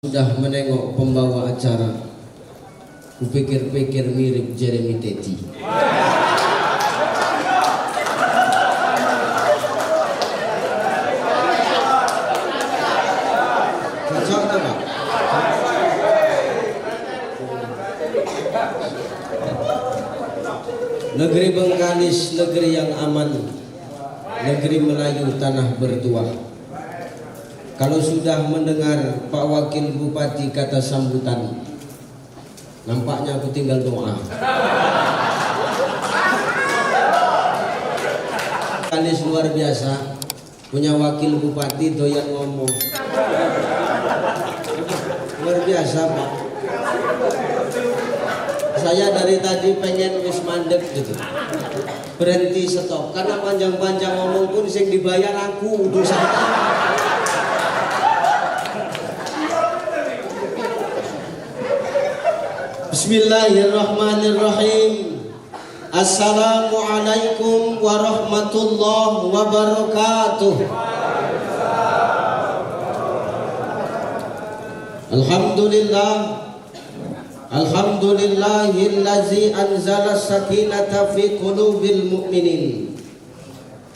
Sudah menengok pembawa acara, kupikir-pikir mirip Jeremy Teti. Cocok tak Pak? Negeri Bengkalis, negeri yang aman, negeri Melayu tanah bertuah. Kalau sudah mendengar Pak Wakil Bupati kata sambutan, nampaknya aku tinggal doa. Kalis luar biasa, punya Wakil Bupati doyan ngomong. Luar biasa Pak. Saya dari tadi pengen wis mandek gitu, berhenti stop, karena panjang-panjang ngomong pun sing dibayar aku dosa. Bismillahirrahmanirrahim. Assalamualaikum warahmatullahi wabarakatuh. Alhamdulillah, alhamdulillahillazi anzala sakinata fi qulubil mu'minin.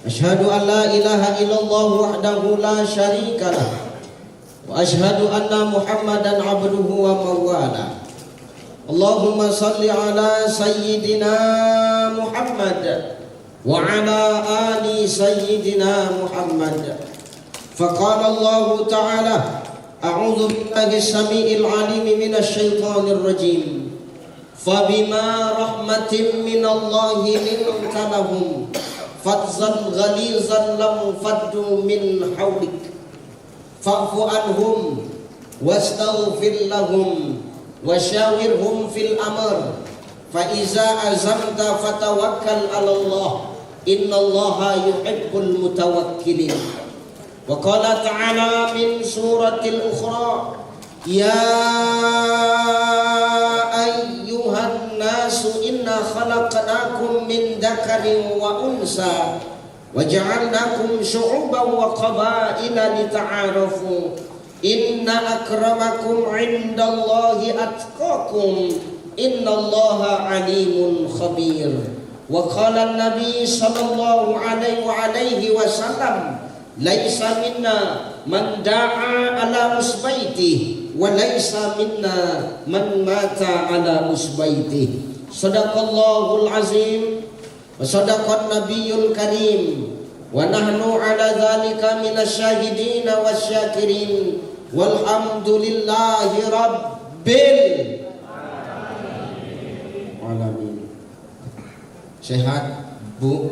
Asyhadu an la ilaha illallah wahdahu la syarikalah wa asyhadu anna Muhammadan abduhu wa mawala. Allahumma salli ala sayyidina Muhammad wa ala ali sayyidina Muhammad. Faqala Allah ta'ala, a'udzu billahi as-sami'il 'alim minasy syaithanir rajim. Fabima rahmatin minallahi linta lahum fadzan ghalizan lam faddu min hawlik fa'fu anhum wastaghfir lahum wasyawirhum fil amr fa iza azamta fatawakkal 'ala Allah innallaha yuhibbul mutawakkilin. Wa qala ta'ala min suratil ukhra, ya ayyuhan nasu inna khalaqnakum min dzakarin wa unsa wa ja'alnakum syu'uban wa qabaila lita'arafu inna akramakum 'indallahi atqakum innallaha 'alimun khabir. Wa qala an-nabi sallallahu alaihi wasallam, laisa minna man da'a ala usbaiti wa laisa minna man mata ala usbaiti. Sadaqallahul azim wa sadaqan nabiyyul karim wa nahnu ala dzalika minasyahidin wasyakirin walhamdulillahi rabbil alamin. Sehat Bu?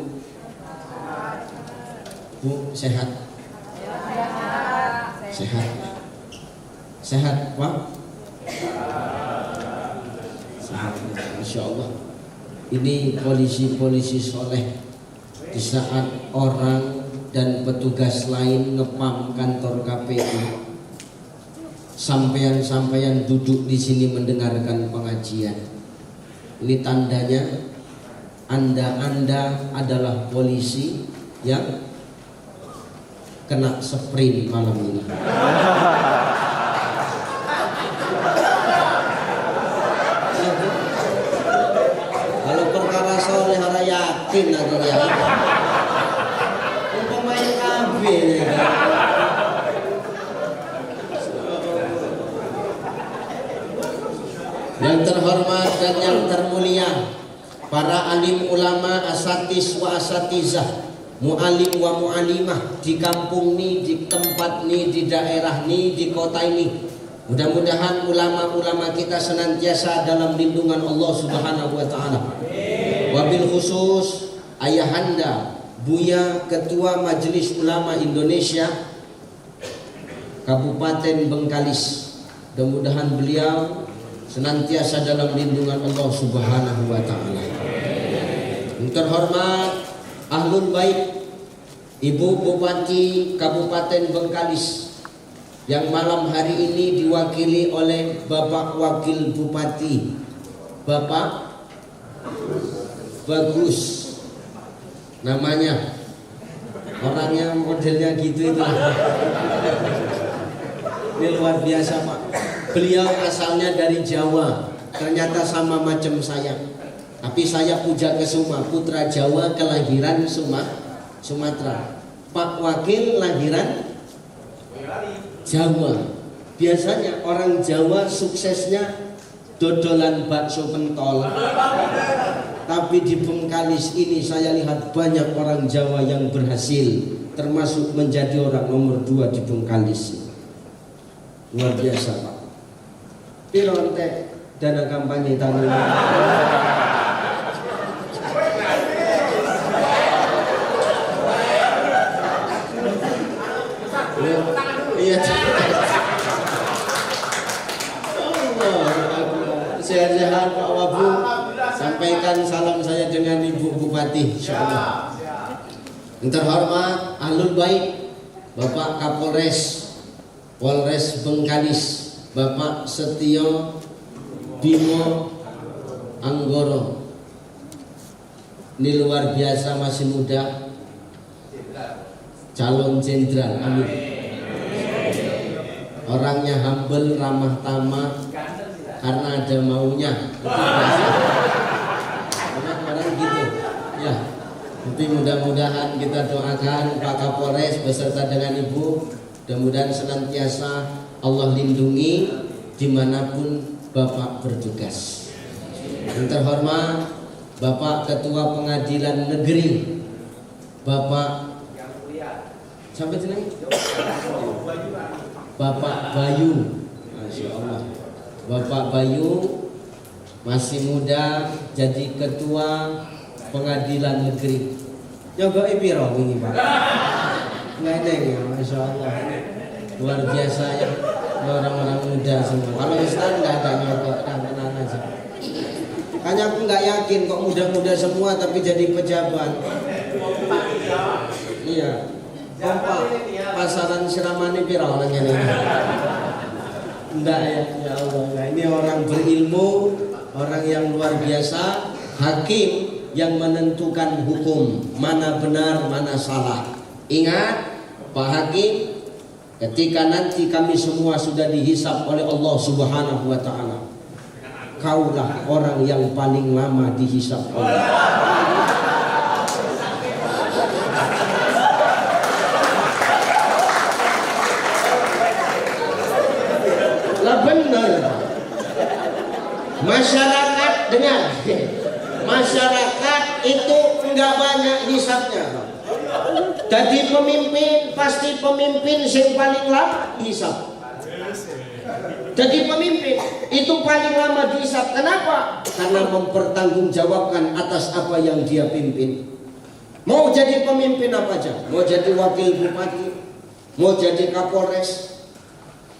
Bu sehat? Sehat? Sehat Pak? Sehat, Masya Allah. Ini polisi-polisi soleh. Di saat orang dan petugas lain ngepam kantor KPU, sampean-sampean duduk di sini mendengarkan pengajian. Ini tandanya Anda adalah polisi yang kena sprint malam ini. Kalau perkara soleh harus yakin aku ya. Pemain KB. Yang terhormat dan yang termulia, para alim ulama, asatis wa asatizah, mu'alim wa mu'alimah di kampung ini, di tempat ini, di daerah ini, di kota ini. Mudah-mudahan ulama-ulama kita senantiasa dalam lindungan Allah Subhanahu wa taala. Wabil khusus ayahanda Buya Ketua Majelis Ulama Indonesia Kabupaten Bengkalis. Mudah-mudahan beliau senantiasa dalam lindungan Allah Subhanahu wa taala. Yang terhormat Ahlul Bait Ibu Bupati Kabupaten Bengkalis yang malam hari ini diwakili oleh Bapak Wakil Bupati, Bapak Bagus namanya, orangnya modelnya gitu itu. Ini luar biasa Pak. Beliau asalnya dari Jawa, ternyata sama macam saya. Tapi saya Puja Kesuma, putra Jawa kelahiran Sumatera. Pak Wakil lahiran Jawa. Biasanya orang Jawa suksesnya dodolan bakso pentol. Tapi di Bengkalis ini saya lihat banyak orang Jawa yang berhasil, termasuk menjadi orang nomor 2 di Bengkalis. Luar biasa Pak. Pironte dana kampanye tahun ini. Iya. Sehat-sehat Pak Wabu. Sampaikan salam saya dengan Ibu Bupati, insyaallah. Yang terhormat Ahlul Bait, Bapak Kapolres Polres Bengkalis, Bapak Setio Bimo Anggoro. Ini luar biasa, masih muda, calon jenderal, amin. Orangnya humble, ramah tamah, karena ada maunya. Orang gitu, ya. Tapi mudah-mudahan kita doakan Pak Kapolres beserta dengan Ibu, mudah-mudahan senantiasa Allah lindungi dimanapun Bapak bertugas. Yang terhormat Bapak Ketua Pengadilan Negeri, Bapak sampai sini, Bapak Bayu, Masya Allah. Bapak Bayu masih muda jadi Ketua Pengadilan Negeri. Jaga piro ini Pak? Nggak ya, Masya Allah. Luar biasa ya, orang-orang muda semua. Kalau Ustaz nggak ada nyokok, tenang aja. Makanya aku nggak yakin kok muda-muda semua tapi jadi pejabat. Iya. Kompak pasaran Siramani piro orangnya ini? Enggak ya, ya Allah. Nah, ini orang berilmu, orang yang luar biasa, hakim yang menentukan hukum, mana benar, mana salah. Ingat, Pak Hakim, ketika nanti kami semua sudah dihisab oleh Allah Subhanahu wa Ta'ala, kaulah orang yang paling lama dihisab oleh Allah. Masyarakat dengar, masyarakat itu enggak banyak hisabnya. Jadi pemimpin pasti pemimpin yang paling lama dihisab. Jadi pemimpin itu paling lama dihisab. Kenapa? Karena mempertanggungjawabkan atas apa yang dia pimpin. Mau jadi pemimpin apa aja, mau jadi wakil bupati, mau jadi kapolres,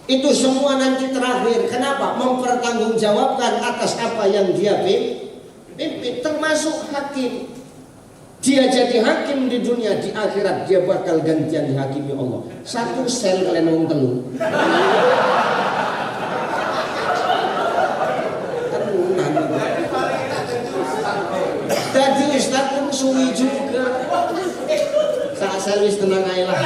itu semua nanti terakhir. Kenapa? Mempertanggungjawabkan atas apa yang dia pimpin, termasuk hakim. Dia jadi hakim di dunia, di akhirat dia bakal gantian dihakimi Allah. Satu sel kalian wong telu. Tadi Ustaz pun suwi juga. Saat servis tenang aja lah.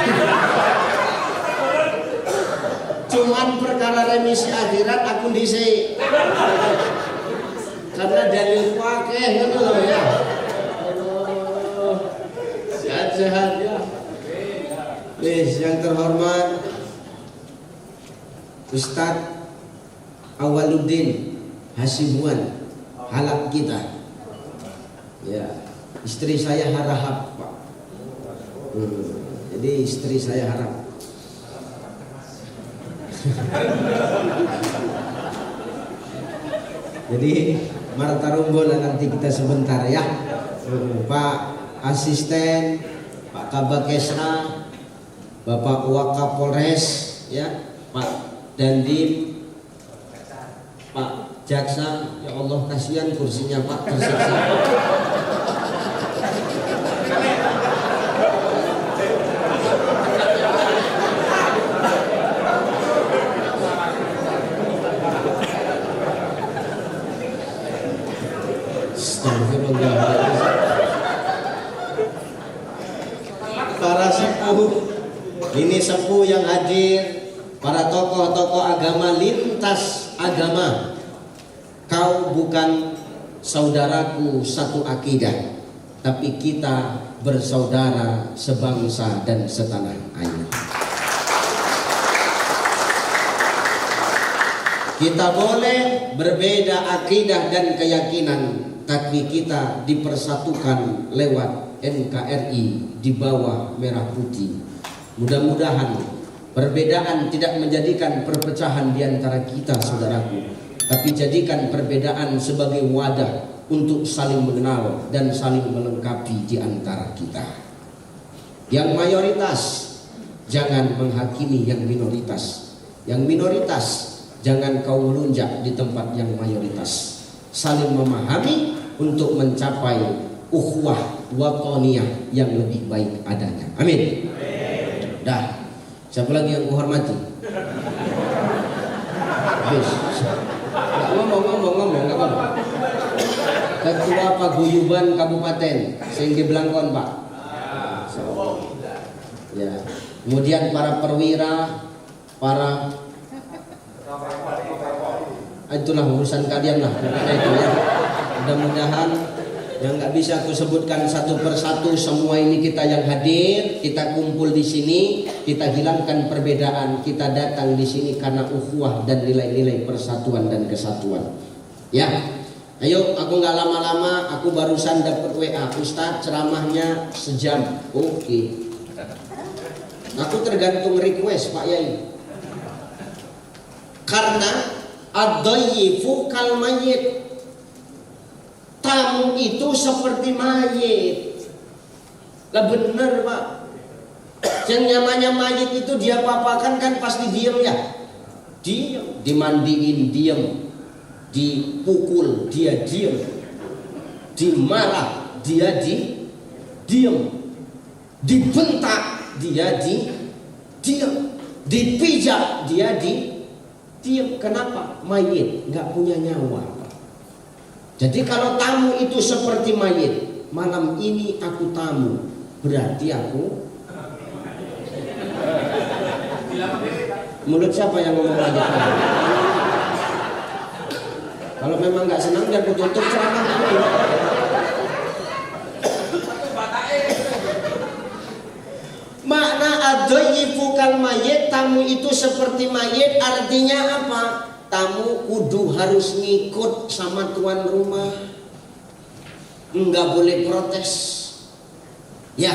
Cuman perkara remisi akhirat aku dhisik. Karena dalil wakeh gitu loh ya. Sehat-sehat ya. Wis, yang terhormat Ustadz Awaluddin Hasibuan, halak kita. Ya, istri saya harahap Pak. Jadi istri saya harap. Jadi Marta Rumbol nanti kita sebentar ya. Pak Asisten, Pak Kabakesra, Bapak Wakapolres ya, Pak Dandim, Pak Jaksa. Ya Allah, kasihan kursinya Pak tersiksa. Para sepuh, ini sepuh yang hadir, para tokoh-tokoh agama lintas agama. Kau bukan saudaraku satu akidah, tapi kita bersaudara sebangsa dan setanah air. Kita boleh berbeda akidah dan keyakinan, tapi kita dipersatukan lewat NKRI di bawah merah putih. Mudah-mudahan perbedaan tidak menjadikan perpecahan di antara kita, saudaraku, tapi jadikan perbedaan sebagai wadah untuk saling mengenal dan saling melengkapi di antara kita. Yang mayoritas jangan menghakimi yang minoritas. Yang minoritas jangan kau melunjak di tempat yang mayoritas. Saling memahami untuk mencapai ukhuwah watoniyah yang lebih baik adanya. Amin. Dah. Siapa lagi yang kuhormati? Habis. Ngomong, nggak apa-apa. Ketua Paguyuban Kabupaten Singgi Belangkon, Pak. Ya. Kemudian para perwira, para itulah urusan kalian lah. Itu ya. Mudah-mudahan yang nggak bisa aku sebutkan satu persatu, semua ini kita yang hadir, kita kumpul di sini, kita hilangkan perbedaan, kita datang di sini karena ukhuwah dan nilai-nilai persatuan dan kesatuan. Ya, ayo, aku nggak lama-lama, aku barusan dapat WA, Ustadz ceramahnya sejam. Oke. Aku tergantung request Pak Yai. Karena ad-dayyifu kal mayyit. Tamu itu seperti mayit. Lah bener Pak. Yang namanya mayit itu dia papakan kan pasti diem ya. Diem. Dimandiin diem. Dipukul dia diem. Dimarah dia diem. Dibentak dia diem. Dipijak dia diem. Kenapa? Mayit nggak punya nyawa. Jadi kalau tamu itu seperti mayit, malam ini aku tamu, berarti aku mulut siapa yang ngomong lagi? Kalau memang nggak senang biar aku tutup ceramah dulu. Makna ad-dayyifu kal mayyit, tamu itu seperti mayit, artinya apa? Tamu kudu harus ngikut sama tuan rumah, nggak boleh protes, ya,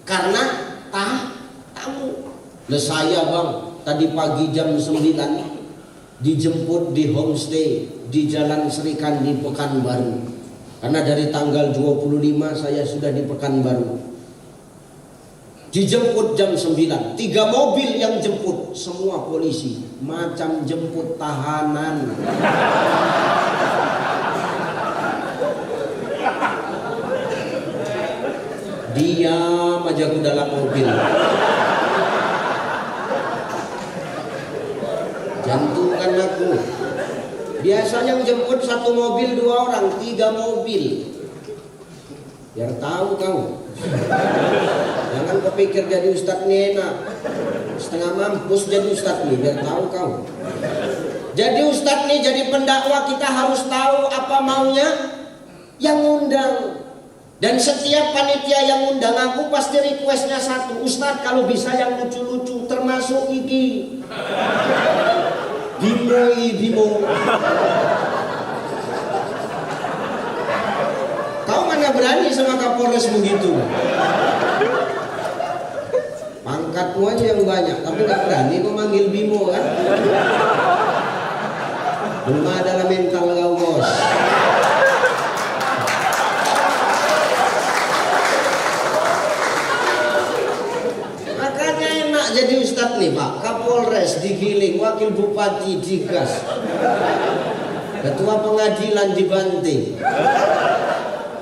karena tamu. Lah saya bang, tadi pagi jam 9 dijemput di homestay di Jalan Serikandi Pekanbaru, karena dari tanggal 25 saya sudah di Pekanbaru. Dijemput jam 9, 3 mobil yang jemput, semua polisi, macam jemput tahanan. Diam aja aku dalam mobil. Jantungan aku. Biasanya yang jemput 1 mobil 2 orang, 3 mobil. Biar tahu kau. Jangan kepikir jadi ustadz nih enak, setengah mampus jadi ustadz nih, biar tahu kau. Jadi ustadz nih, jadi pendakwah, kita harus tahu apa maunya yang undang. Dan setiap panitia yang undang aku pasti requestnya satu, Ustadz kalau bisa yang lucu-lucu, termasuk iki Bimo. Kau mana berani sama Kapolres begitu? Pangkatmu aja yang banyak, tapi gak berani kau manggil Bimo kan? Belum ada mental kau bos. Makanya enak jadi ustadz nih Pak. Kapolres digiling, wakil bupati digas, ketua pengadilan dibanting.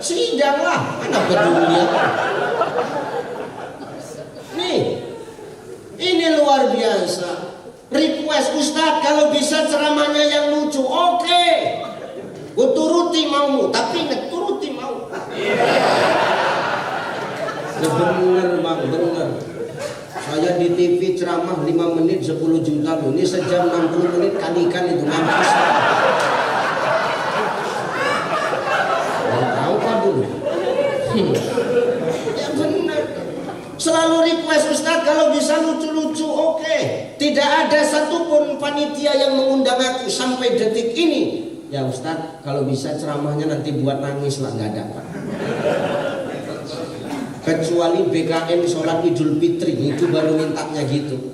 Sidang lah, mana peduli apa? Ini luar biasa. Request Ustadz kalau bisa ceramahnya yang lucu, oke. Gue turuti maumu, tapi ingat turuti mau. Bener bang, bener. Saya di TV ceramah 5 menit 10 juta loh. Ini sejam 60 menit kalikan itu mampus. Tahu kan dulu. Ya benar. Selalu request Ustaz kalau bisa lucu-lucu oke. Tidak ada satupun panitia yang mengundang aku sampai detik ini. Ya Ustaz kalau bisa ceramahnya nanti buat nangis lah, nggak ada Pak. Kecuali BKM sholat Idul Fitri itu baru mintanya gitu.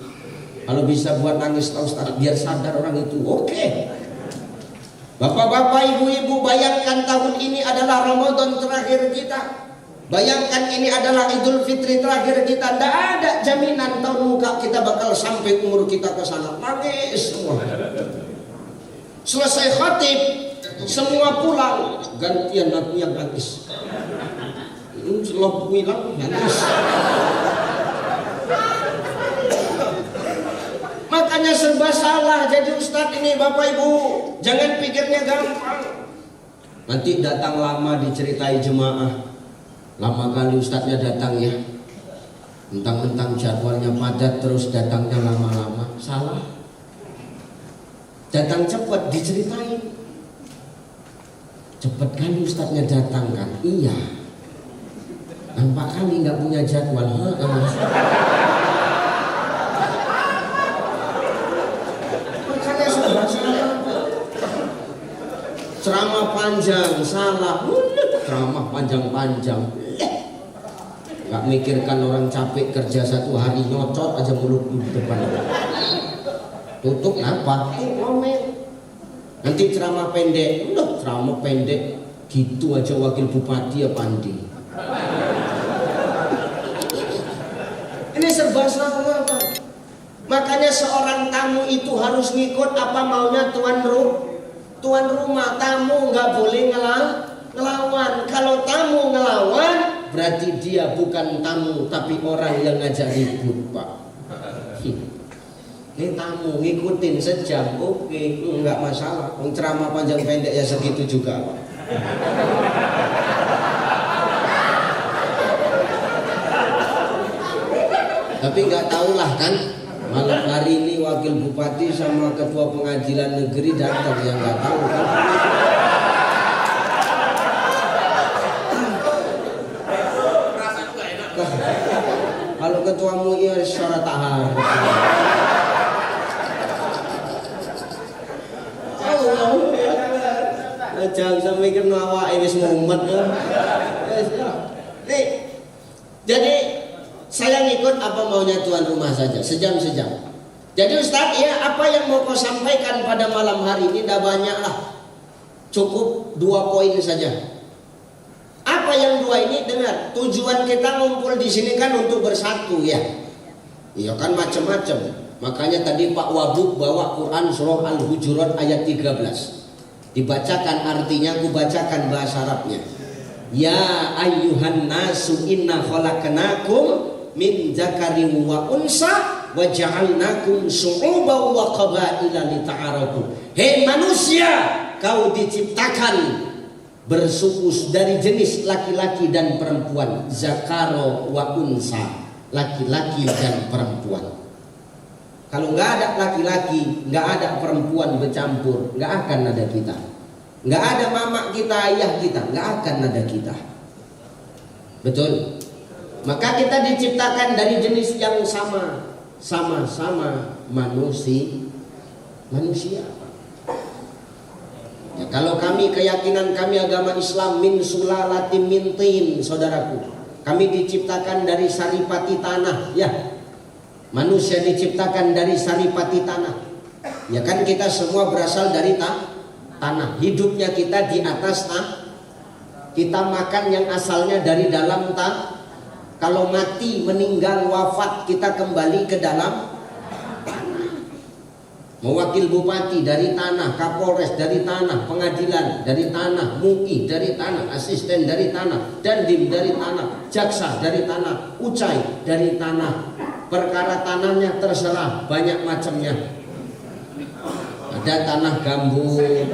Kalau bisa buat nangis Ustaz biar sadar orang itu oke. Bapak-bapak, ibu-ibu, bayangkan tahun ini adalah Ramadan terakhir kita. Bayangkan ini adalah Idul Fitri terakhir kita. Tidak ada jaminan tahun muka kita bakal sampai umur kita ke sana. Nangis semua. Selesai khatib, semua pulang, gantian aku yang nangis. Selop hilang nangis. Makanya serba salah. Jadi Ustadz ini Bapak Ibu, jangan pikirnya gampang. Nanti datang lama diceritai jemaah. Lama kali Ustadznya datang ya. Mentang-mentang jadwalnya padat terus datangnya lama-lama. Salah. Datang cepat diceritain. Cepat kali Ustadznya datang kan? Iya. Nampak kali nggak punya jadwal. Makanya salah. Ceramah panjang salah. Ceramah panjang-panjang. Gak mikirkan orang capek kerja 1 hari nyocot aja mulut di depan. Tutup apa? Ngomel. Nanti ceramah pendek. Udah ceramah pendek gitu aja wakil bupati ya Pandi. Ini serba salah Pak. Makanya seorang tamu itu harus ngikut apa maunya tuan rumah. Tamu nggak boleh ngelawan. Kalau tamu ngelawan berarti dia bukan tamu tapi orang yang ngajak ribut Pak. Ini tamu ngikutin sejam oke, nggak masalah. Ceramah panjang pendek ya segitu juga Pak. Tapi nggak tahulah kan, malam hari ini wakil bupati sama ketua pengadilan negeri datang, yang nggak tahu kan. Kalau ketua MUI suara tahan. Jangan sampai kena awak ini mumet ya. Nih, jadi saya ngikut apa maunya tuan rumah saja, sejam-sejam. Jadi Ustadz ya apa yang mau kau sampaikan pada malam hari ini? Tidak banyak lah, cukup 2 poin saja. Apa yang 2 ini? Dengar, tujuan kita ngumpul di sini kan untuk bersatu ya. Iya kan macam-macam. Makanya tadi Pak Wabub bawa Quran surah Al-Hujurat ayat 13. Dibacakan artinya, aku bacakan bahasa Arabnya. Ya ayyuhan nasu inna khalaqnakum min dzakarin wa unsa wa ja'alnakum syu'uban wa qabaila lita'arafu. Hei manusia, kau diciptakan bersuku dari jenis laki-laki dan perempuan. Zakaro wa unsa, laki-laki dan perempuan. Kalau nggak ada laki-laki, nggak ada perempuan bercampur, nggak akan ada kita. Nggak ada mama kita, ayah kita, nggak akan ada kita. Betul? Maka kita diciptakan dari jenis yang sama-sama manusia. Ya, kalau kami keyakinan kami agama Islam min sulalatin min tin, saudaraku. Kami diciptakan dari saripati tanah, ya. Manusia diciptakan dari saripati tanah. Ya kan kita semua berasal dari tanah. Hidupnya kita di atas tanah. Kita makan yang asalnya dari dalam tanah. Kalau mati, meninggal, wafat, kita kembali ke dalam tanah. Mewakil bupati dari tanah, Kapolres dari tanah, pengadilan dari tanah, MUI dari tanah, asisten dari tanah, dandim dari tanah, jaksa dari tanah, ucai dari tanah. Perkara tanahnya terserah, banyak macamnya. Ada tanah gambut.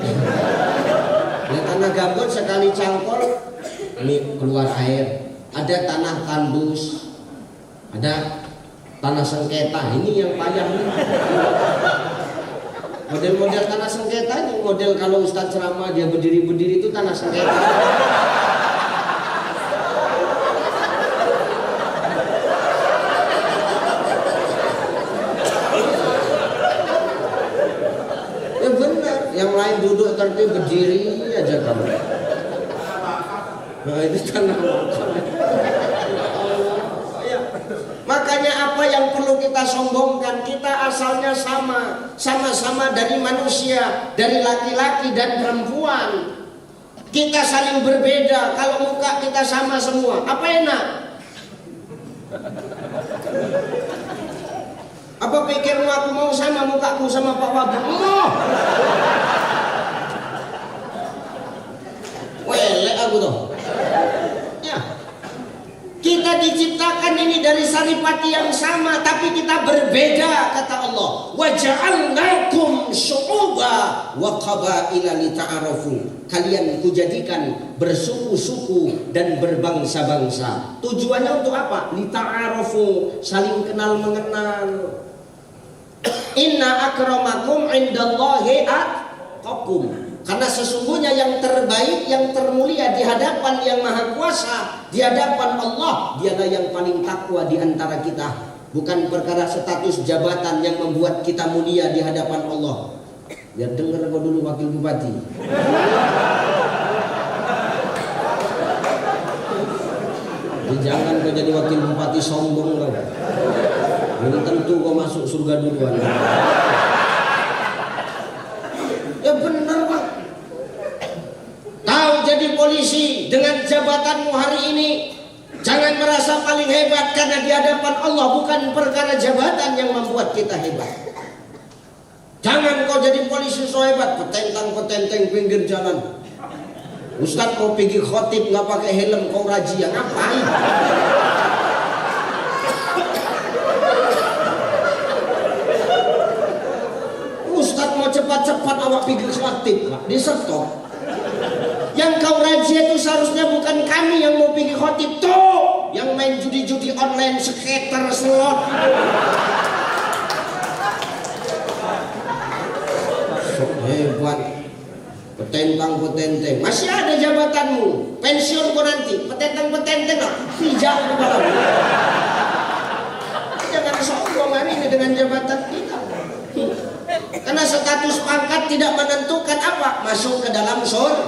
Ya, tanah gambut sekali cangkol ini keluar air. Ada tanah tandus. Ada tanah sengketa ini yang payah nih. Model-model tanah sengketa ini model kalau Ustadz ceramah dia berdiri-berdiri itu tanah sengketa. Ya benar, yang lain duduk tertib berdiri aja kamu. Nah ini tanah makam. Makanya apa yang perlu kita sombongkan? Kita asalnya sama-sama dari manusia, dari laki-laki dan perempuan. Kita saling berbeda. Kalau muka kita sama semua, apa enak? Apa pikirmu aku mau sama mukaku sama Pak Wabu? Welek aku tuh. Ya. Kita diciptakan ini dari saripati yang sama, tapi kita berbeda, kata Allah. Wa ja'alnakum syu'uba wa qabaila lita'arafu. Kalian kujadikan bersuku-suku dan berbangsa-bangsa. Tujuannya untuk apa? Lita'arafu, saling kenal mengenal. Inna akramakum indallahi atqakum. Karena sesungguhnya yang terbaik, yang termulia di hadapan Yang Maha Kuasa, di hadapan Allah, dialah yang paling takwa di antara kita. Bukan perkara status jabatan yang membuat kita mulia di hadapan Allah. Biar dengar kau dulu wakil bupati. Jangan kau jadi wakil bupati sombong kau. Belum tentu kau masuk surga duluan. Ya benar Pak. Tahu jadi polisi dengan jabatanmu hari ini, jangan merasa paling hebat karena di hadapan Allah bukan perkara jabatan yang membuat kita hebat. Jangan kau jadi polisi so hebat, petentang-petenteng pinggir jalan. Ustadz mau pergi khotib nggak pakai helm, kau razia ngapain? Cepat-cepat awak pikir khotib, di stop. Yang kau razia itu seharusnya bukan kami yang mau pikir khotib, tuh yang main judi-judi online, skater, slot. Hebat, petentang-petenteng. Masih ada jabatanmu, pensiun kau nanti, petentang-petenteng lah, pijak kepala. Jangan sombong ini dengan jabatan kita. Karena status pangkat tidak menentukan apa masuk ke dalam surga.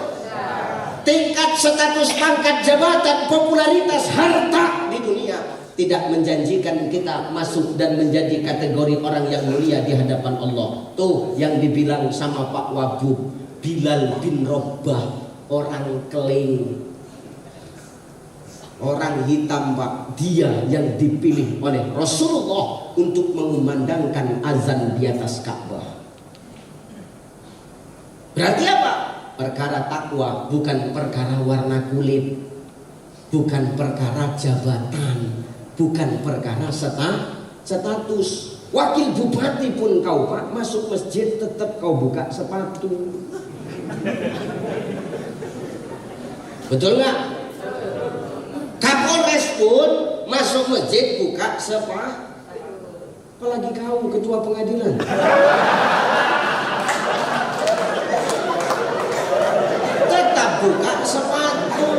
Tingkat status pangkat, jabatan, popularitas, harta di dunia tidak menjanjikan kita masuk dan menjadi kategori orang yang mulia di hadapan Allah. Tuh yang dibilang sama Pak Wabub, Bilal bin Rabah, orang keling, orang hitam Pak, dia yang dipilih oleh Rasulullah untuk mengumandangkan azan di atas Ka'bah. Berarti apa? Perkara takwa bukan perkara warna kulit, bukan perkara jabatan, bukan perkara status. Wakil bupati pun kau Pak, masuk masjid tetap kau buka sepatu. Betul nggak? Kapolres pun masuk masjid buka sepatu. Apalagi kau ketua pengadilan. Tetap buka sepatu.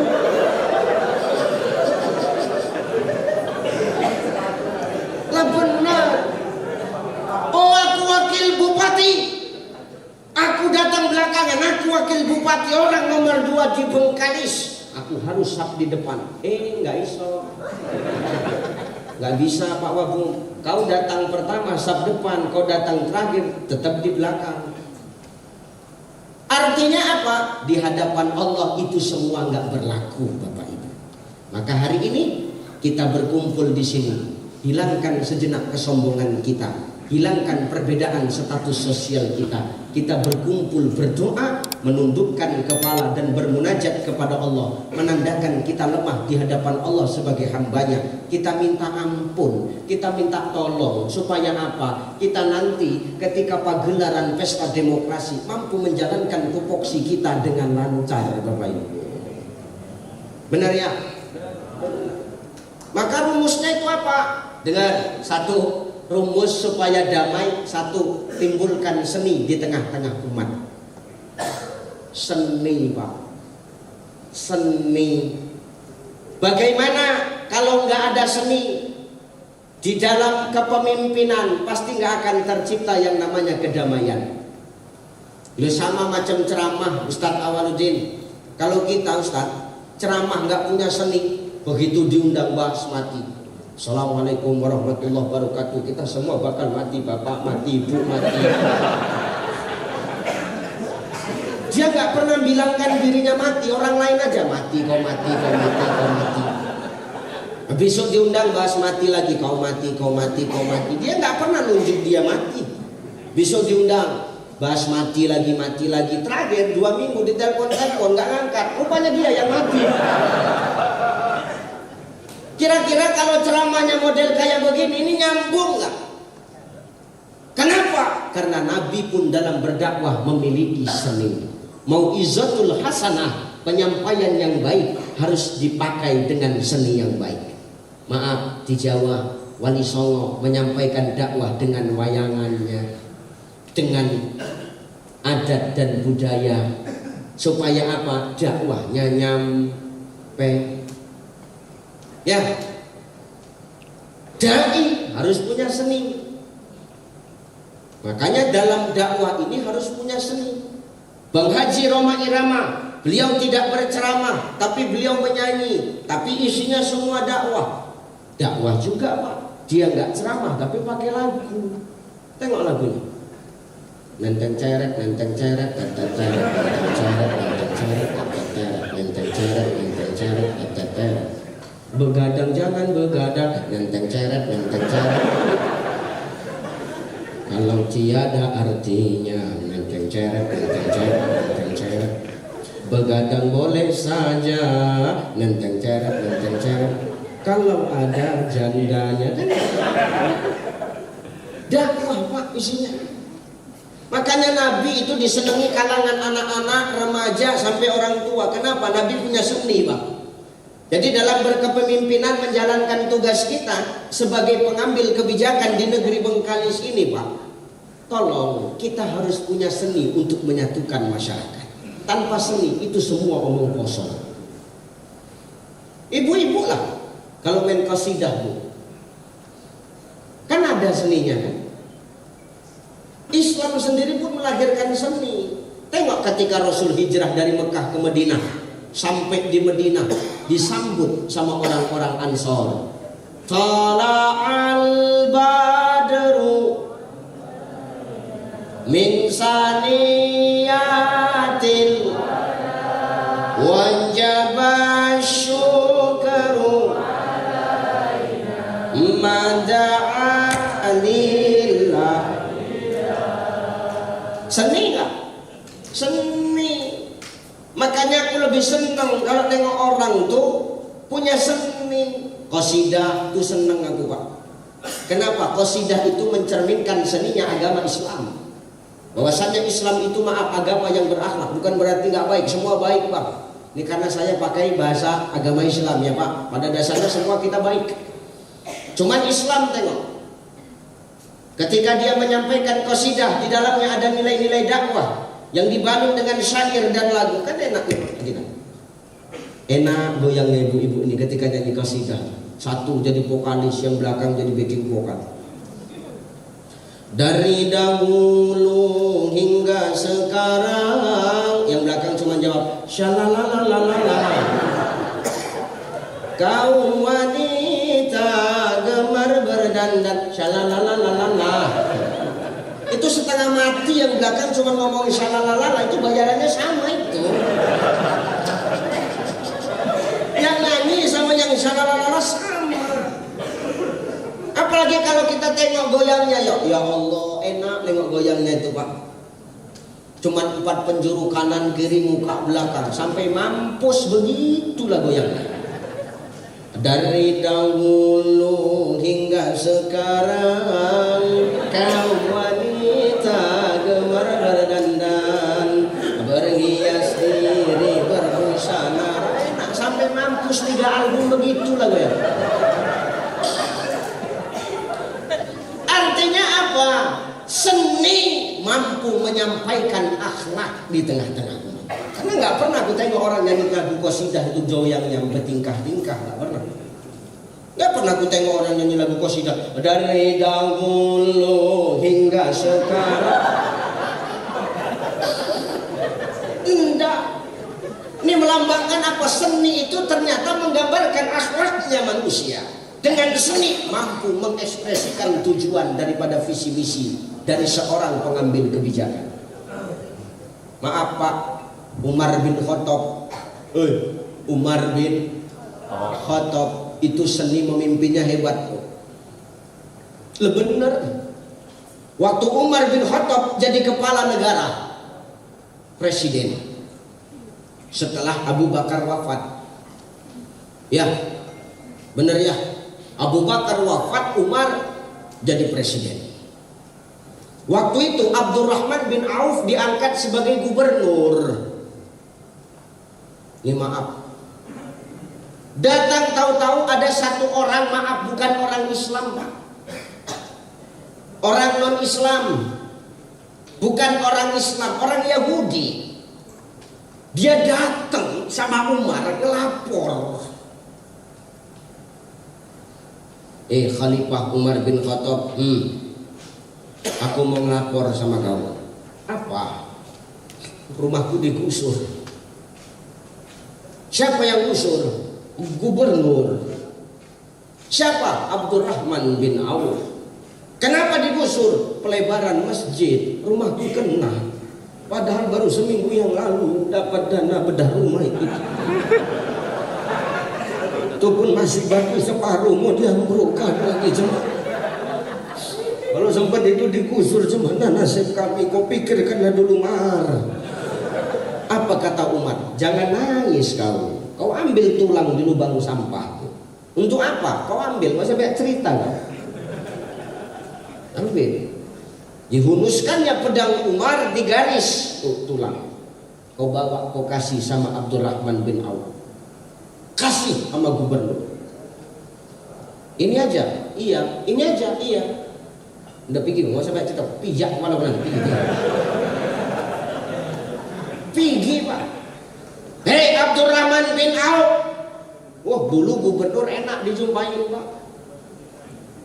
Lah benar. Oh aku wakil bupati. Aku datang belakangan. Aku wakil bupati orang nomor 2 di Bengkalis. Aku harus sab di depan. Nggak iso. Nggak bisa Pak Wabung. Kau datang pertama sab depan, kau datang terakhir tetap di belakang. Artinya apa? Di hadapan Allah itu semua nggak berlaku Bapak Ibu. Maka hari ini kita berkumpul di sini. Hilangkan sejenak kesombongan kita. Hilangkan perbedaan status sosial kita. Kita berkumpul berdoa, menundukkan kepala dan bermunajat kepada Allah, menandakan kita lemah di hadapan Allah sebagai hambanya. Kita minta ampun, kita minta tolong supaya apa? Kita nanti ketika pagelaran pesta demokrasi mampu menjalankan tupoksi kita dengan lancar Bapak Ibu. Benar ya? Maka rumusnya itu apa? Dengar, satu rumus supaya damai, satu, timbulkan seni di tengah-tengah umat. Seni, Pak. Seni. Bagaimana kalau nggak ada seni di dalam kepemimpinan? Pasti nggak akan tercipta yang namanya kedamaian. Lu sama macam ceramah Ustadz Awaludin. Kalau kita Ustadz ceramah nggak punya seni, begitu diundang basmati, Assalamualaikum warahmatullahi wabarakatuh, kita semua bakal mati, bapak mati, ibu mati. Dia nggak pernah bilangkan dirinya mati, orang lain aja mati, kau mati, kau mati, kau mati. Besok diundang basmati lagi, kau mati, kau mati, kau mati. Dia nggak pernah nunjuk dia mati. Besok diundang bahas mati lagi, mati lagi. Terakhir 2 minggu ditelepon-telepon nggak ngangkat, rupanya dia yang mati. Kira-kira kalau ceramahnya model kayak begini, ini nyambung nggak? Kenapa? Karena Nabi pun dalam berdakwah memiliki seni. Mau'izatul hasanah, penyampaian yang baik harus dipakai dengan seni yang baik. Maaf, di Jawa Wali Songo menyampaikan dakwah dengan wayangannya, dengan adat dan budaya, supaya apa? Dakwahnya nyampe. Ya, dai harus punya seni. Makanya dalam dakwah ini harus punya seni. Bang Haji Roma Irama, beliau tidak berceramah, tapi beliau menyanyi, tapi isinya semua dakwah. Dakwah juga, Pak. Dia nggak ceramah, tapi pakai lagu. Tengok lagunya. Nenteng ceret, nenteng ceret, nenteng ceret, nenteng ceret, nenteng ceret, nenteng ceret, nenteng ceret, nenteng ceret. Begadang jangan begadang, nenteng ceret, nenteng ceret. Kalau tiada artinya, nenteng ceret, nenteng ceret, nenteng ceret. Begadang boleh saja, nenteng ceret, nenteng ceret. Kalau ada jandanya, dakwah, Pak, isinya. Makanya Nabi itu disenangi kalangan anak-anak, remaja, sampai orang tua. Kenapa? Nabi punya seni, Pak. Jadi dalam berkepemimpinan menjalankan tugas kita sebagai pengambil kebijakan di negeri Bengkalis ini, Pak, tolong kita harus punya seni untuk menyatukan masyarakat. Tanpa seni itu semua omong kosong. Ibu-ibu lah kalau main qasidah, Bu, kan ada seninya kan. Islam sendiri pun melahirkan seni. Tengok ketika Rasul hijrah dari Mekah ke Madinah, sampai di Madinah disambut sama orang-orang Ansor. Tala'al badru min saniyatil wajaba syukru mada'a lillah. Seni nggak? Seni. Makanya aku lebih senang kalau tengok orang tuh punya seni. Qasidah tuh seneng aku, Pak. Kenapa? Qasidah itu mencerminkan seninya agama Islam. Bahwasannya Islam itu maaf agama yang berakhlak, bukan berarti nggak baik. Semua baik, Pak. Ini karena saya pakai bahasa agama Islam ya, Pak. Pada dasarnya semua kita baik. Cuman Islam tengok. Ketika dia menyampaikan qasidah, di dalamnya ada nilai-nilai dakwah yang dibangun dengan syair dan lagu, kan enak gitu. Enak goyangnya ibu-ibu ini ketika nyanyi qasidah. Satu jadi vokalis, yang belakang jadi backing vokal. Dari dahulu hingga sekarang, yang belakang cuma jawab shalalalalala. Kaum wanita gemar berdandan shalalalalala. Itu setengah mati, yang belakang cuma ngomong shalalalala, itu bayarannya sama itu. Yang nyanyi sama yang shalalalala sama. Apalagi kalau kita tengok goyangnya, ya Allah, enak nengok goyangnya itu, Pak. Cuman 4 penjuru kanan kiri muka belakang sampai mampus, begitulah goyangnya. Dari dahulu hingga sekarang kaum wanita gemar berdandan, berhias diri, berbusana, enak sampai mampus 3 album begitulah gue. mampu menyampaikan akhlak di tengah-tengah umat. Karena nggak pernah aku tengok orang nyanyi lagu qasidah itu goyangnya bertingkah-tingkah, nggak pernah. Nggak pernah aku tengok orang nyanyi lagu qasidah dari dahulu hingga sekarang. Enggak. Ini melambangkan apa? Seni itu ternyata menggambarkan akhlaknya manusia. Dengan seni mampu mengekspresikan tujuan daripada visi misi dari seorang pengambil kebijakan. Maaf Pak, Umar bin Khattab. Umar bin Khattab itu seni memimpinnya hebat. Benar. Waktu Umar bin Khattab jadi kepala negara, presiden, setelah Abu Bakar wafat. Ya, benar ya. Abu Bakar wafat, Umar jadi presiden. Waktu itu Abdurrahman bin Auf diangkat sebagai gubernur. Ini maaf, datang tahu-tahu ada satu orang, maaf bukan orang Islam Pak, orang non Islam, bukan orang Islam, orang Yahudi. Dia datang sama Umar ngelapor. Khalifah Umar bin Khattab, aku mau ngelapor sama kamu. Apa? Rumahku digusur. Siapa yang gusur? Gubernur. Siapa? Abdurrahman bin Auf. Kenapa digusur? Pelebaran masjid. Rumahku kena. Padahal baru seminggu yang lalu dapat dana bedah rumah itu. Itu pun masih baru separuh, mau diambrukkan lagi cuma. Kalau sempat itu digusur gimana nasib kami? Kau pikirkanlah dulu Mar. Apa kata Umar? Jangan nangis kau. Kau ambil tulang di lubang sampah. Untuk apa? Kau ambil, masa banyak cerita kan? Ambil. Dihunuskannya pedang Umar, digaris tulang. Kau bawa, kau kasih sama Abdurrahman bin Auf. Kasih sama gubernur. Ini aja, iya. Ini aja, iya. Udah pikir, nggak usah banyak cerita. Pijak mana-mana. Pergi Pak. Hei Abdurrahman bin Auf. Wah dulu gubernur enak dijumpai Pak.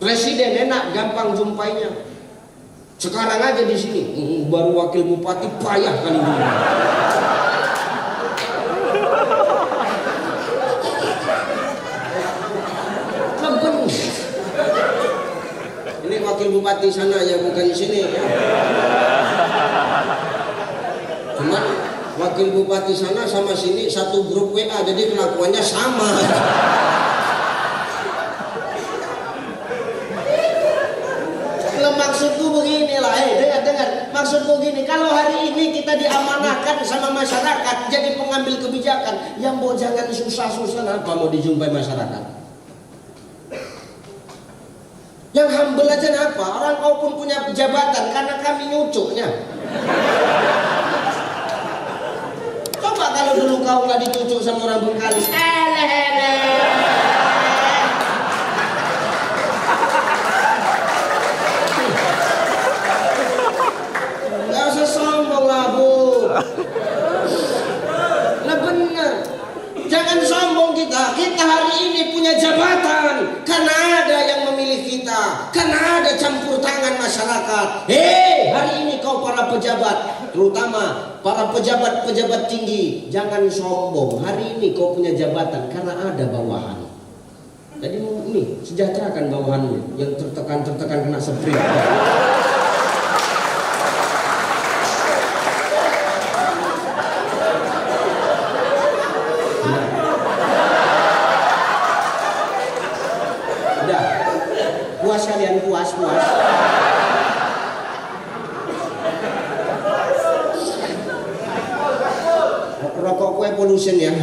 Presiden enak, gampang jumpainya. Sekarang aja di sini baru wakil bupati payah kali ini. Ini wakil bupati sana ya, bukan di sini ya. Cuman wakil bupati sana sama sini satu grup WA, jadi kelakuannya sama. Maksudku beginilah, dengar. Maksudku gini, kalau hari ini kita diamanahkan sama masyarakat jadi pengambil kebijakan, yang mau jangan susah-susah apa mau dijumpai masyarakat. Yang humble aja apa? Orang kau pun punya jabatan karena kami nyucuknya. Coba kalau dulu kau nggak dicucuk sama orang Bengkalis, nggak usah sombong lah Bu. Nah benar, jangan sombong kita. Kita hari ini punya jabatan karena ada yang memilih kita, karena ada campur tangan masyarakat. Hari ini kau para pejabat, terutama para pejabat-pejabat tinggi, jangan sombong. Hari ini kau punya jabatan karena ada bawahan. Jadi ini sejahterakan bawahanmu yang tertekan kena sprint. Puas kalian, puas. Rokok kue pollution ya.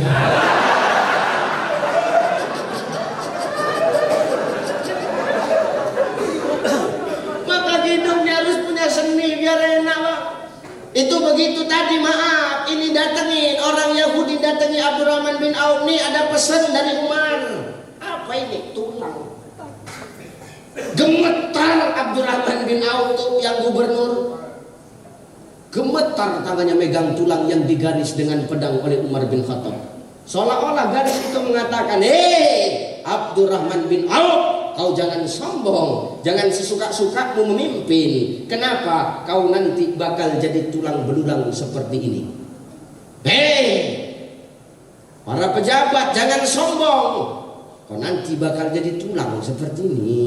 Maka hidupnya harus punya seni biar enak Pak. Itu begitu tadi, maaf, ini datengin orang Yahudi, datangi Abdurrahman bin Auf, nih ada pesan dari Umar. Apa ini? Tulang. Gemetar Abdurrahman bin Auf tuh yang gubernur. Gemetar tangannya megang tulang yang digaris dengan pedang oleh Umar bin Khattab. Seolah-olah garis itu mengatakan, hei Abdurrahman bin Auf, kau jangan sombong, jangan sesuka-sukamu memimpin. Kenapa? Kau nanti bakal jadi tulang belulang seperti ini. Hei para pejabat, jangan sombong, kau nanti bakal jadi tulang seperti ini.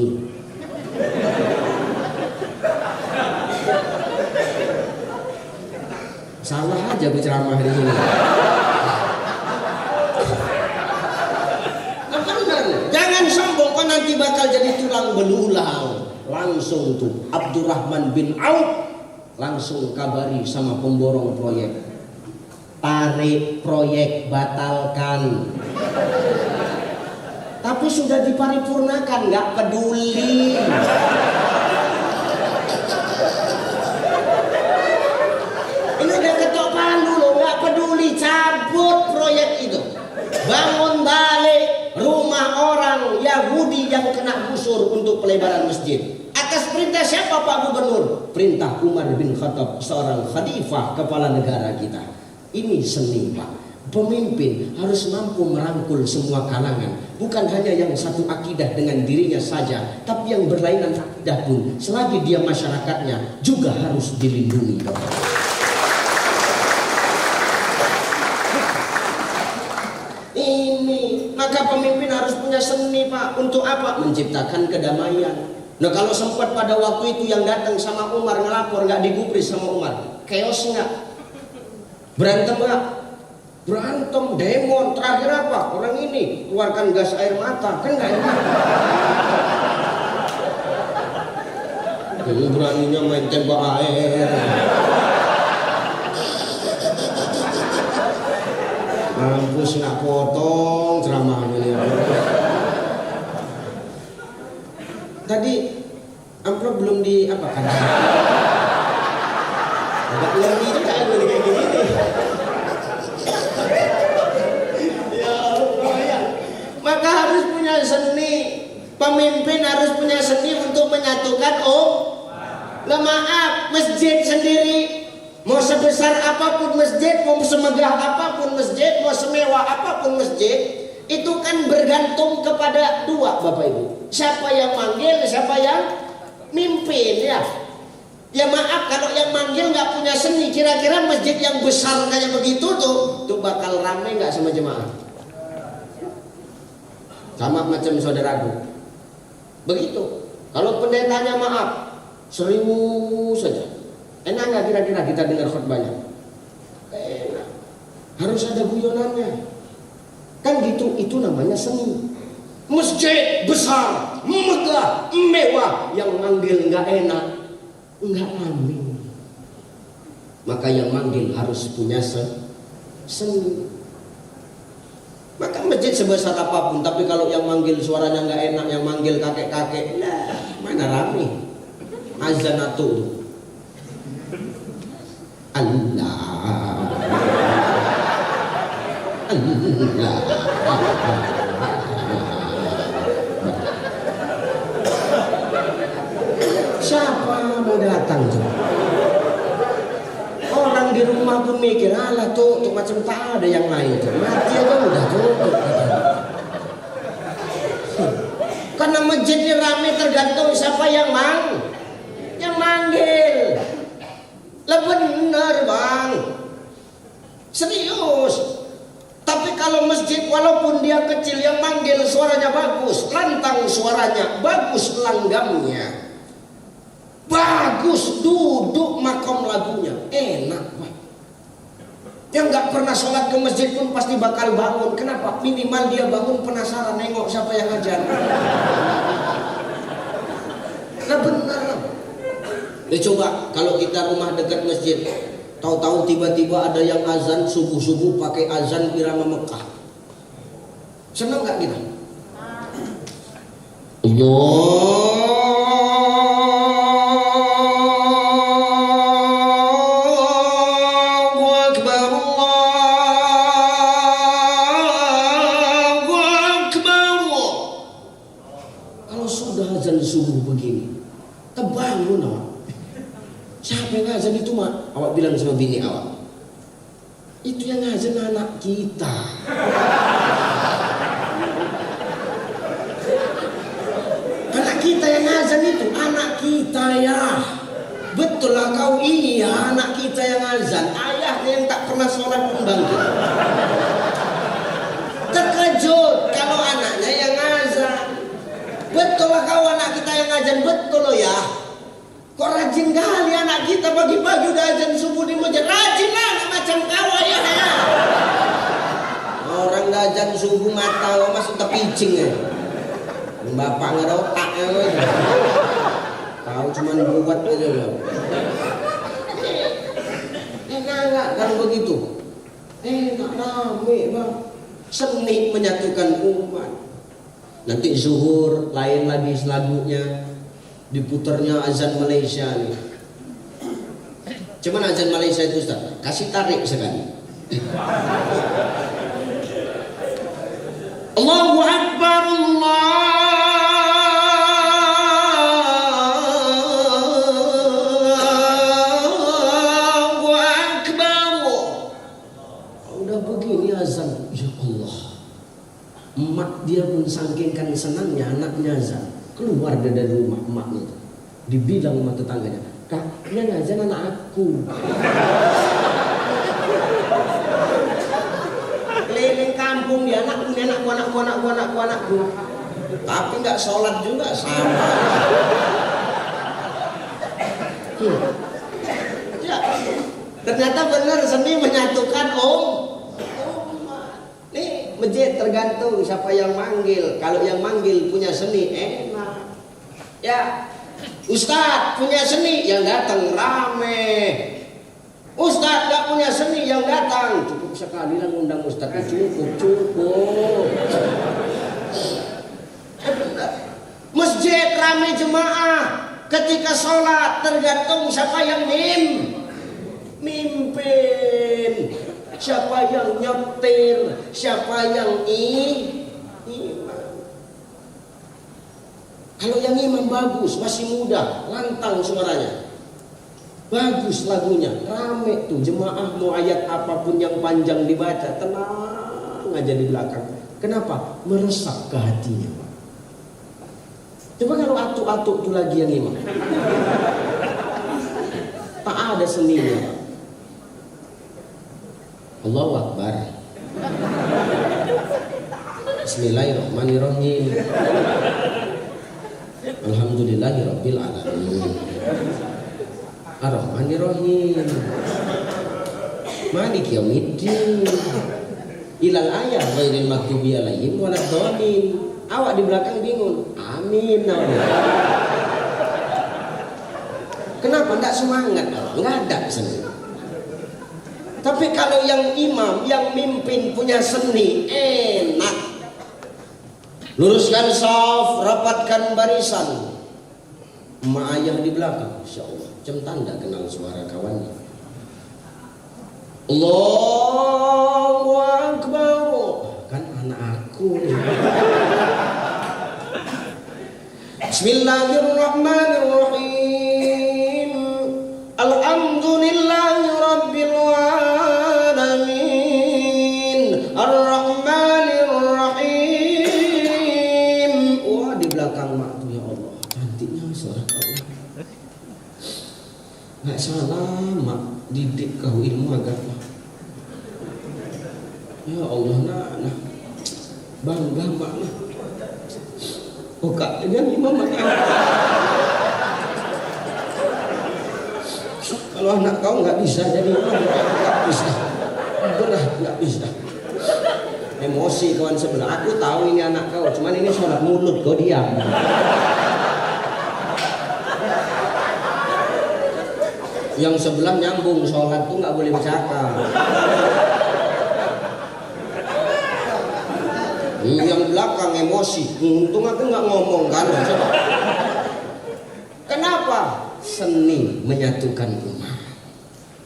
Salah aja berceramah di sini. Jangan sombong, kau nanti bakal jadi tulang belulang. Langsung tuh Abdurrahman bin Auf langsung kabari sama pemborong proyek, tarik proyek, batalkan. Tapi sudah diparipurnakan, nggak peduli. Ini udah ketok palu loh, nggak peduli, cabut proyek itu. Bangun balik rumah orang Yahudi yang kena gusur untuk pelebaran masjid. Atas perintah siapa Pak Gubernur? Perintah Umar bin Khattab, seorang khalifah kepala negara kita. Ini seni Pak. Pemimpin harus mampu merangkul semua kalangan. Bukan hanya yang satu akidah dengan dirinya saja, tapi yang berlainan akidah pun selagi dia masyarakatnya juga harus dilindungi. Ini maka pemimpin harus punya seni Pak. Untuk apa? Menciptakan kedamaian. Nah kalau sempat pada waktu itu yang datang sama Umar ngelapor nggak digubris sama Umar, chaos nggak? Berantem nggak? Berantem, demo, terakhir apa? Orang ini keluarkan gas air mata, kan nggak enak? Ini beraninya main tembak air. Mampus nggak potong ceramahnya ya. Tadi amplop belum di apa kan? Agak ngeri juga kayak gini. Ya Allah ya. Maka harus punya seni. Pemimpin harus punya seni untuk menyatukan Lah maaf, masjid sendiri mau sebesar apapun masjid, mau semegah apapun masjid, mau semewah apapun masjid, itu kan bergantung kepada dua Bapak Ibu. Siapa yang manggil, siapa yang mimpin ya. Ya maaf kalau yang manggil nggak punya seni, kira-kira masjid yang besar kayak begitu tuh bakal rame nggak sama jemaah? Sama macam saudaraku. Begitu. Kalau pendetanya maaf, 1000 saja. Enak nggak kira-kira kita dengar khutbahnya? Enak. Harus ada guyonannya. Kan gitu, itu namanya seni. Masjid besar, megah, mewah, yang manggil nggak enak, nggak rame. Maka yang manggil harus punya seni. Maka masjid sebesar apapun, tapi kalau yang manggil suaranya nggak enak, yang manggil kakek-kakek, lah mana rame. Azanatu Allah. Siapa mau datang tuh? Orang di rumah pun mikir, alah tuh macam tak ada yang lain tuh. Mati aja udah tutup. Karena masjidnya ramai tergantung siapa yang manggil. Lah bener Bang. Serius. Tapi kalau masjid walaupun dia kecil, yang manggil suaranya bagus, lantang suaranya, bagus langgamnya, bagus duduk makom lagunya, enak Pak. Yang nggak pernah sholat ke masjid pun pasti bakal bangun. Kenapa? Minimal dia bangun penasaran nengok siapa yang ngajar. Nah benar. Coba kalau kita rumah dekat masjid, tahu-tahu tiba-tiba ada yang azan subuh-subuh pakai azan irama Mekah. Senang nggak kita? Allahu Akbar, Allahu Akbar. Kalau sudah azan subuh begini, terbangun awak. Siapa yang azan itu itu mak, awak bilang sama bini awak, itu yang azan anak kita. Anak kita yang azan itu, anak kita ya. Betul lah kau, iya anak kita yang azan. Ayahnya yang tak pernah sholat pun bangkit. Terkejut kalau anaknya yang azan. Betul lah kau, anak kita yang azan. Betul loh ya. Kok rajin kali anak kita, pagi-pagi udah azan subuh di masjid. Rajin lah, gak macam kau ayahnya. Orang dah azan subuh mata masuk terpicing ya. Bapak nggak ada otaknya. Kau cuma buat aja loh. Enggak kalau begitu. Enggak rame bang. Seni menyatukan umat. Nanti zuhur lain lagi lagunya, diputarnya azan Malaysia nih. Cuman azan Malaysia itu Ustaz, kasih tarik sekali. Allahu Akbar, Allahu Akbar. Udah begini azan, ya Allah. Emak dia pun saking senangnya anaknya azan, keluar dari rumah emaknya itu. Dibilang sama tetangganya, "Kak, yang azan anak aku." Keliling kampung dia, anakku. Tapi nggak sholat juga sama. Ya, ternyata benar seni menyatukan nih masjid tergantung siapa yang manggil. Kalau yang manggil punya seni enak. Ya, Ustadz punya seni yang datang rame. Ustadz gak punya seni yang datang cukup sekali lah ngundang Ustadz. Cukup. Masjid rame jemaah ketika sholat tergantung siapa yang mimpin, siapa yang nyetir, siapa yang imam. Kalau yang imam bagus, masih muda, lantang suaranya, bagus lagunya, rame tuh jemaah, mau ayat apapun yang panjang dibaca, tenang aja di belakang. Kenapa? Meresap ke hatinya. Coba kalau atuk-atuk tuh lagi yang imam, tak ada seninya. Allahu Akbar. Bismillahirrahmanirrahim. Alhamdulillahirabbil alamin. Ar-Rahmanirrahim. Maliki yaumiddin. Ilal ayat ghairil maghdubi alaihim waladdallin. Awak di belakang bingung. Amin. Kenapa enggak semangat? Enggak ada seni. Tapi kalau yang imam, yang mimpin punya seni, enak. Luruskan shaf, rapatkan barisan. Emak ayah di belakang, Insya Allah, macam tanda kenal suara kawannya. Allahu Akbar. Kan anak aku. Bismillahirrahmanirrahim. Alhamdulillahi rabbil alamin. Ar-Rahmanirrahim. Wah, di belakang mak tuh, ya Allah, cantiknya suara kau. Nggak salah mak didik kau ilmu agama. Ya Allah, nah bangga mak lah. Oh kak, dengan imam mak. Kalau anak kau nggak bisa jadi imam, nggak bisa, berat nggak bisa. Emosi kawan sebelah. Aku tahu ini anak kau, cuman ini sholat mulut kau diam. Yang sebelah nyambung sholat tuh nggak boleh bercakap. Yang belakang emosi. Untung aku nggak ngomong kan. Coba. Kenapa? Seni menyatukan umat.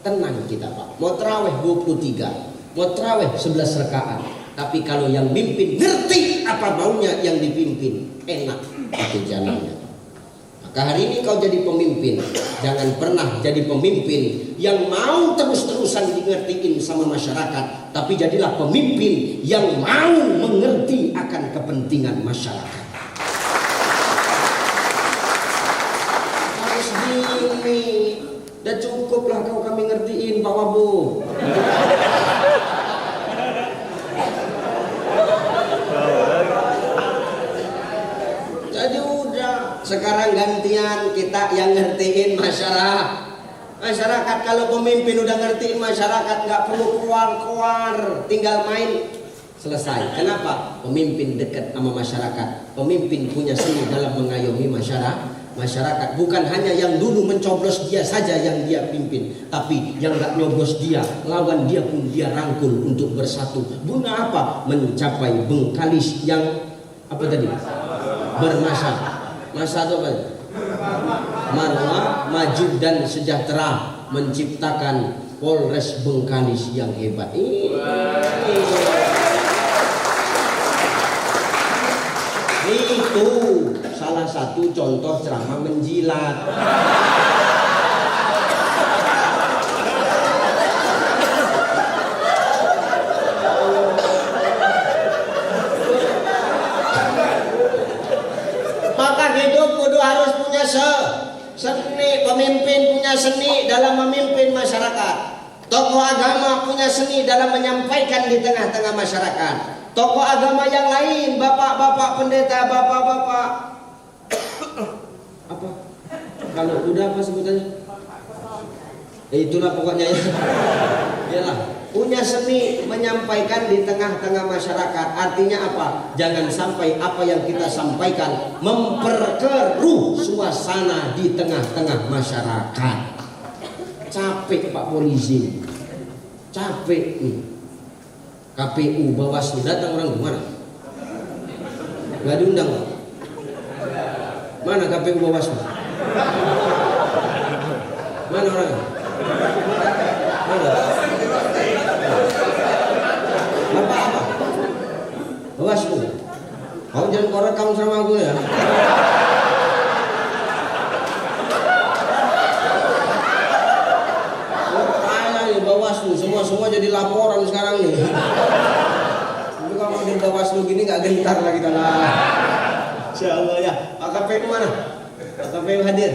Tenang kita Pak. Mau terawih 23, mau terawih 11 rakaat. Tapi kalau yang mimpin ngerti apa maunya yang dipimpin, enak itu jalannya. Maka Maka hari ini kau jadi pemimpin, jangan pernah jadi pemimpin yang mau terus-terusan digertiin sama masyarakat, tapi jadilah pemimpin yang mau mengerti akan kepentingan masyarakat. Harus gini, udah cukuplah kau kami ngertiin Pak Wabu. Jadi udah, sekarang gantian kita yang ngertiin masyarakat. Masyarakat kalau pemimpin udah ngertiin masyarakat, nggak perlu keluar-keluar, tinggal main, selesai. Kenapa? Pemimpin dekat sama masyarakat. Pemimpin punya seni dalam mengayomi masyarakat. Bukan hanya yang dulu mencoblos dia saja yang dia pimpin, tapi yang nggak nyoblos dia, lawan dia pun dia rangkul untuk bersatu. Guna apa? Mencapai Bengkalis yang apa tadi? Bermasa. Masa itu apa? Marwah, maju dan sejahtera, menciptakan Polres Bengkalis yang hebat. Itu salah satu contoh ceramah menjilat. Maka hidup kudu harus punya seni, pemimpin punya seni dalam memimpin masyarakat. Tokoh agama punya seni dalam menyampaikan di tengah-tengah masyarakat. Tokoh agama yang lain, bapak-bapak pendeta, bapak-bapak apa? Kalau udah apa sebutannya? Itulah pokoknya ya. Yalah, punya seni menyampaikan di tengah-tengah masyarakat. Artinya apa? Jangan sampai apa yang kita sampaikan memperkeruh suasana di tengah-tengah masyarakat. Capek Pak Polisi, capek nih. KPU, Bawaslu, datang orang mana? Gak diundang Pak. Mana KPU, Bawaslu? Mana orangnya? Mana? Bapak apa? Bawaslu. Kau jangan korekam sama aku ya. Bawaslu semua jadi laporan sekarang nih. Tapi kalau di Bawaslu gini nggak gentar lah kita lah. Insyaallah ya. Pak KPU mana? Pak KPU hadir.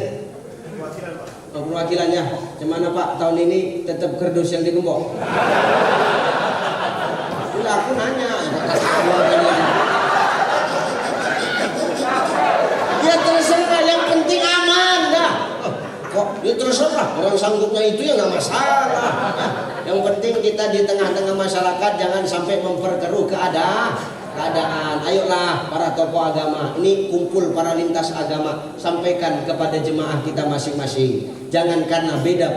Perwakilannya. Gimana Pak tahun ini tetap kerdus yang digembok? Udah aku nanya. Ya terserah, yang penting aman dah. Kok ya terserah, orang sanggupnya itu ya nggak masalah. Yang penting kita di tengah-tengah masyarakat jangan sampai memperkeruh keadaan. Ayolah para tokoh agama, ini kumpul para lintas agama, sampaikan kepada jemaah kita masing-masing. Jangan karena beda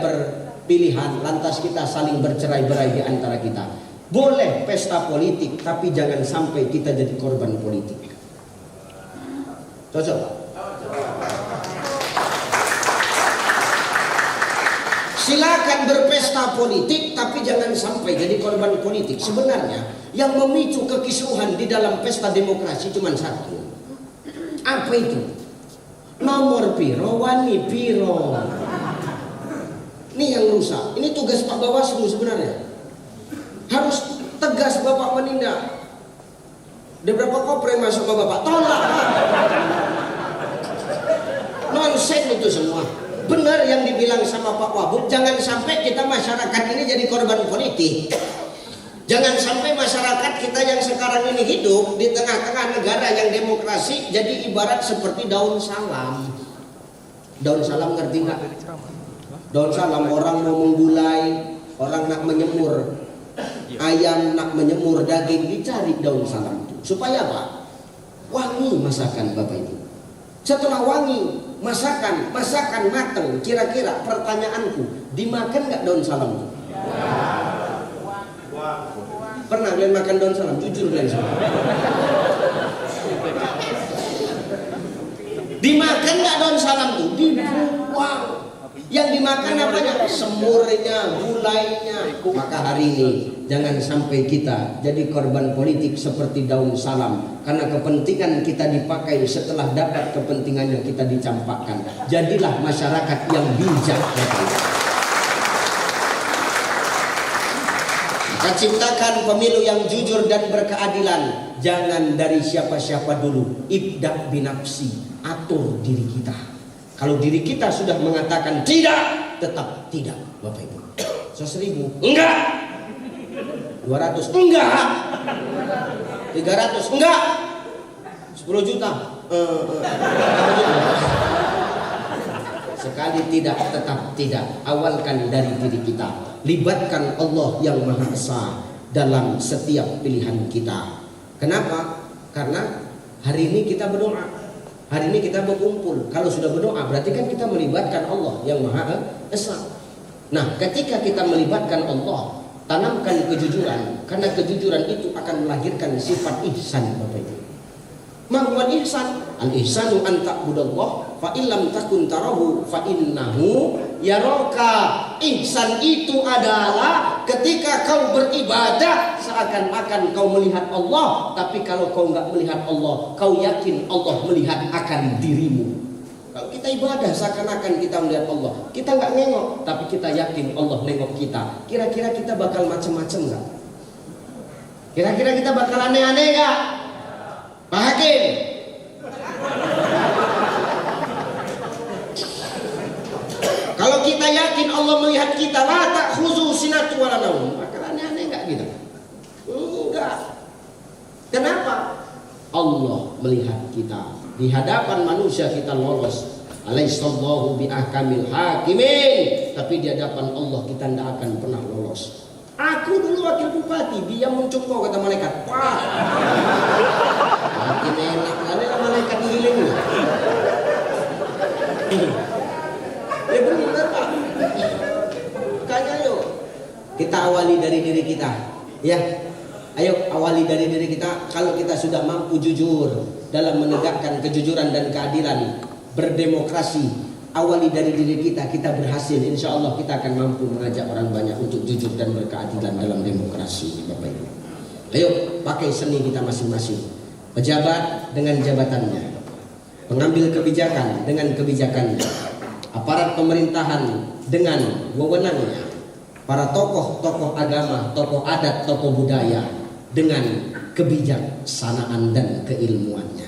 pilihan lantas kita saling bercerai-berai di antara kita. Boleh pesta politik, tapi jangan sampai kita jadi korban politik. Cocok? Silakan berpesta politik, tapi jangan sampai jadi korban politik. Sebenarnya yang memicu kekisruhan di dalam pesta demokrasi cuma satu. Apa itu? Nomor piro, wani piro. Ini yang rusak. Ini tugas Pak Bawaslu sebenarnya. Harus tegas Bapak menindak. Ada berapa kopre masuk ke Bapak? Tolak. Nonsen itu semua. Benar yang dibilang sama Pak Wabub, jangan sampai kita masyarakat ini jadi korban politik. Jangan sampai masyarakat kita yang sekarang ini hidup di tengah-tengah negara yang demokrasi jadi ibarat seperti daun salam. Daun salam ngerti nggak? Daun salam orang mau menggulai, orang nak menyemur ayam, nak menyemur daging, dicari daun salam itu. Supaya apa? Wangi masakan Bapak itu. Setelah wangi masakan matang, kira-kira pertanyaanku, dimakan nggak daun salam itu? Pernah kalian makan daun salam? Jujur kalian semua. Dimakan nggak daun salam itu? Dibuang. Yang dimakan apanya? Semurnya, gulainya. Maka hari ini jangan sampai kita jadi korban politik seperti daun salam. Karena kepentingan kita dipakai, setelah dapat kepentingannya kita dicampakkan. Jadilah masyarakat yang bijak. Maka ciptakan pemilu yang jujur dan berkeadilan. Jangan dari siapa-siapa dulu. Ibda binafsi. Atur diri kita. Kalau diri kita sudah mengatakan tidak, tetap tidak, Bapak Ibu. 1.000, enggak. 200, enggak. 300, enggak. 10 juta, sekali tidak, tetap tidak. Awalkan dari diri kita. Libatkan Allah yang Maha Esa dalam setiap pilihan kita. Kenapa? Karena hari ini kita berdoa. Hari ini kita berkumpul. Kalau sudah berdoa berarti kan kita melibatkan Allah yang Maha Esa. Nah, ketika kita melibatkan Allah, tanamkan kejujuran. Karena kejujuran itu akan melahirkan sifat ihsan, Bapak Ibu. Mahwal ihsan, al-ihsanu an ta'budallah fa illam takun tarahu fa innahu yaraka. Ihsan itu adalah ketika kau beribadah seakan-akan kau melihat Allah, tapi kalau kau enggak melihat Allah, kau yakin Allah melihat akan dirimu. Kalau kita ibadah seakan-akan kita melihat Allah, kita enggak nengok, tapi kita yakin Allah nengok kita. Kira-kira kita bakal macam-macam enggak? Kira-kira kita bakal aneh-aneh enggak? Pak Hakim, kalau kita yakin Allah melihat kita, la ta'khuzu sinatu wala naum, bakal aneh-aneh enggak kita? Enggak. Kenapa? Allah melihat kita. Di hadapan manusia kita lolos. Alaihissallahu biahkamil hakimin. Tapi di hadapan Allah kita tidak akan pernah lolos. Aku dulu wakil bupati, dia mencungkau kata malaikat. Wah, makin enak kali lah malaikat giling. Ya benar Pak. Kayaknya yuk kita awali dari diri kita. Ya, ayo awali dari diri kita. Kalau kita sudah mampu jujur dalam menegakkan kejujuran dan keadilan, berdemokrasi, awali dari diri kita, kita berhasil. Insya Allah kita akan mampu mengajak orang banyak untuk jujur dan berkeadilan dalam demokrasi, Bapak Ibu. Ayo pakai seni kita masing-masing. Pejabat dengan jabatannya, pengambil kebijakan dengan kebijakannya, aparat pemerintahan dengan wewenangnya, para tokoh-tokoh agama, tokoh adat, tokoh budaya dengan kebijaksanaan dan keilmuannya.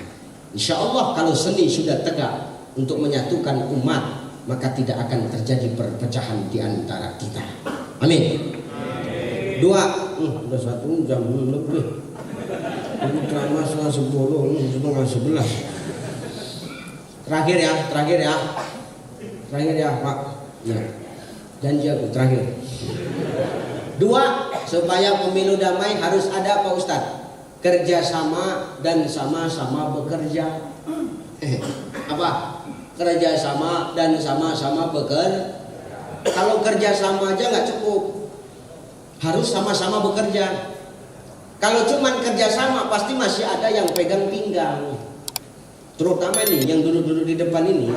Insya Allah kalau seni sudah tegak untuk menyatukan umat, maka tidak akan terjadi perpecahan di antara kita. Amin. Dua, udah 1 jam lebih. Ini ceramah setengah 10, setengah 11. Terakhir ya Pak. Ya, janji aku terakhir. Dua, supaya pemilu damai harus ada Pak Ustadz, kerjasama dan sama-sama bekerja. Apa? Kerjasama dan sama-sama bekerja. Kalau kerjasama aja nggak cukup, harus sama-sama bekerja. Kalau cuman kerjasama pasti masih ada yang pegang pinggang, terutama nih yang duduk-duduk di depan ini.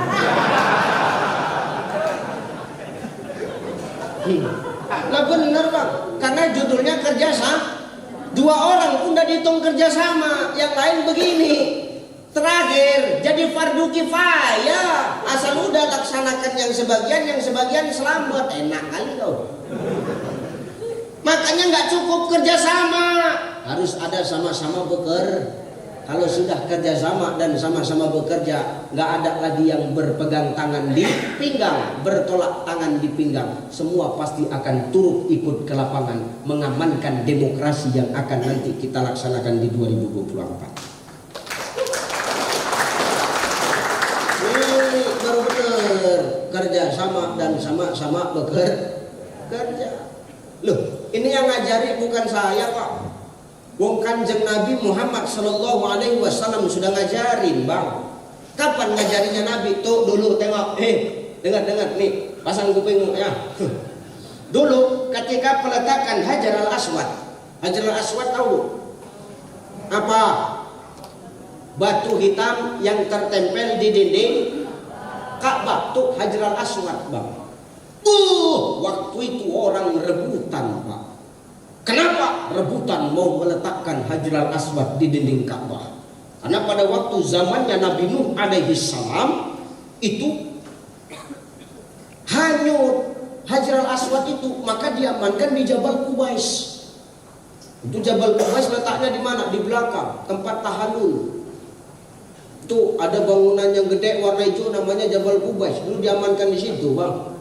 Nah bener Bang, karena judulnya kerjasama. 2 orang pun udah dihitung kerjasama, yang lain begini. Terakhir jadi fardu kifayah, asal udah laksanakan yang sebagian selamat. Enak kali kau. Makanya nggak cukup kerjasama, harus ada sama-sama bekerja. Kalau sudah kerjasama dan sama-sama bekerja, nggak ada lagi yang berpegang tangan di pinggang, bertolak tangan di pinggang. Semua pasti akan turut ikut ke lapangan mengamankan demokrasi yang akan nanti kita laksanakan di 2024. Kerja sama dan sama-sama bekerja. Loh, ini yang ngajari bukan saya Pak. Wong Kanjeng Nabi Muhammad sallallahu alaihi wasallam sudah ngajarin, Bang. Kapan ngajarinya Nabi? Tuh dulu tengok, dengar nih, pasang kuping ya. Dulu ketika peletakan Hajar al-Aswad. Hajar al-Aswad tahu apa? Batu hitam yang tertempel di dinding Ka'bah tuh Hajar al-Aswad, Bang. Waktu itu orang rebutan, Pak. Kenapa rebutan mau meletakkan Hajarul Aswad di dinding Ka'bah? Karena pada waktu zamannya Nabi Nuh alaihi salam itu hanyut Hajarul Aswad itu, maka diamankan di Jabal Qubais. Itu Jabal Qubais letaknya di mana? Di belakang tempat tahalul. Itu ada bangunan yang gede warna hijau namanya Jabal Qubais. Dulu diamankan di situ, Bang.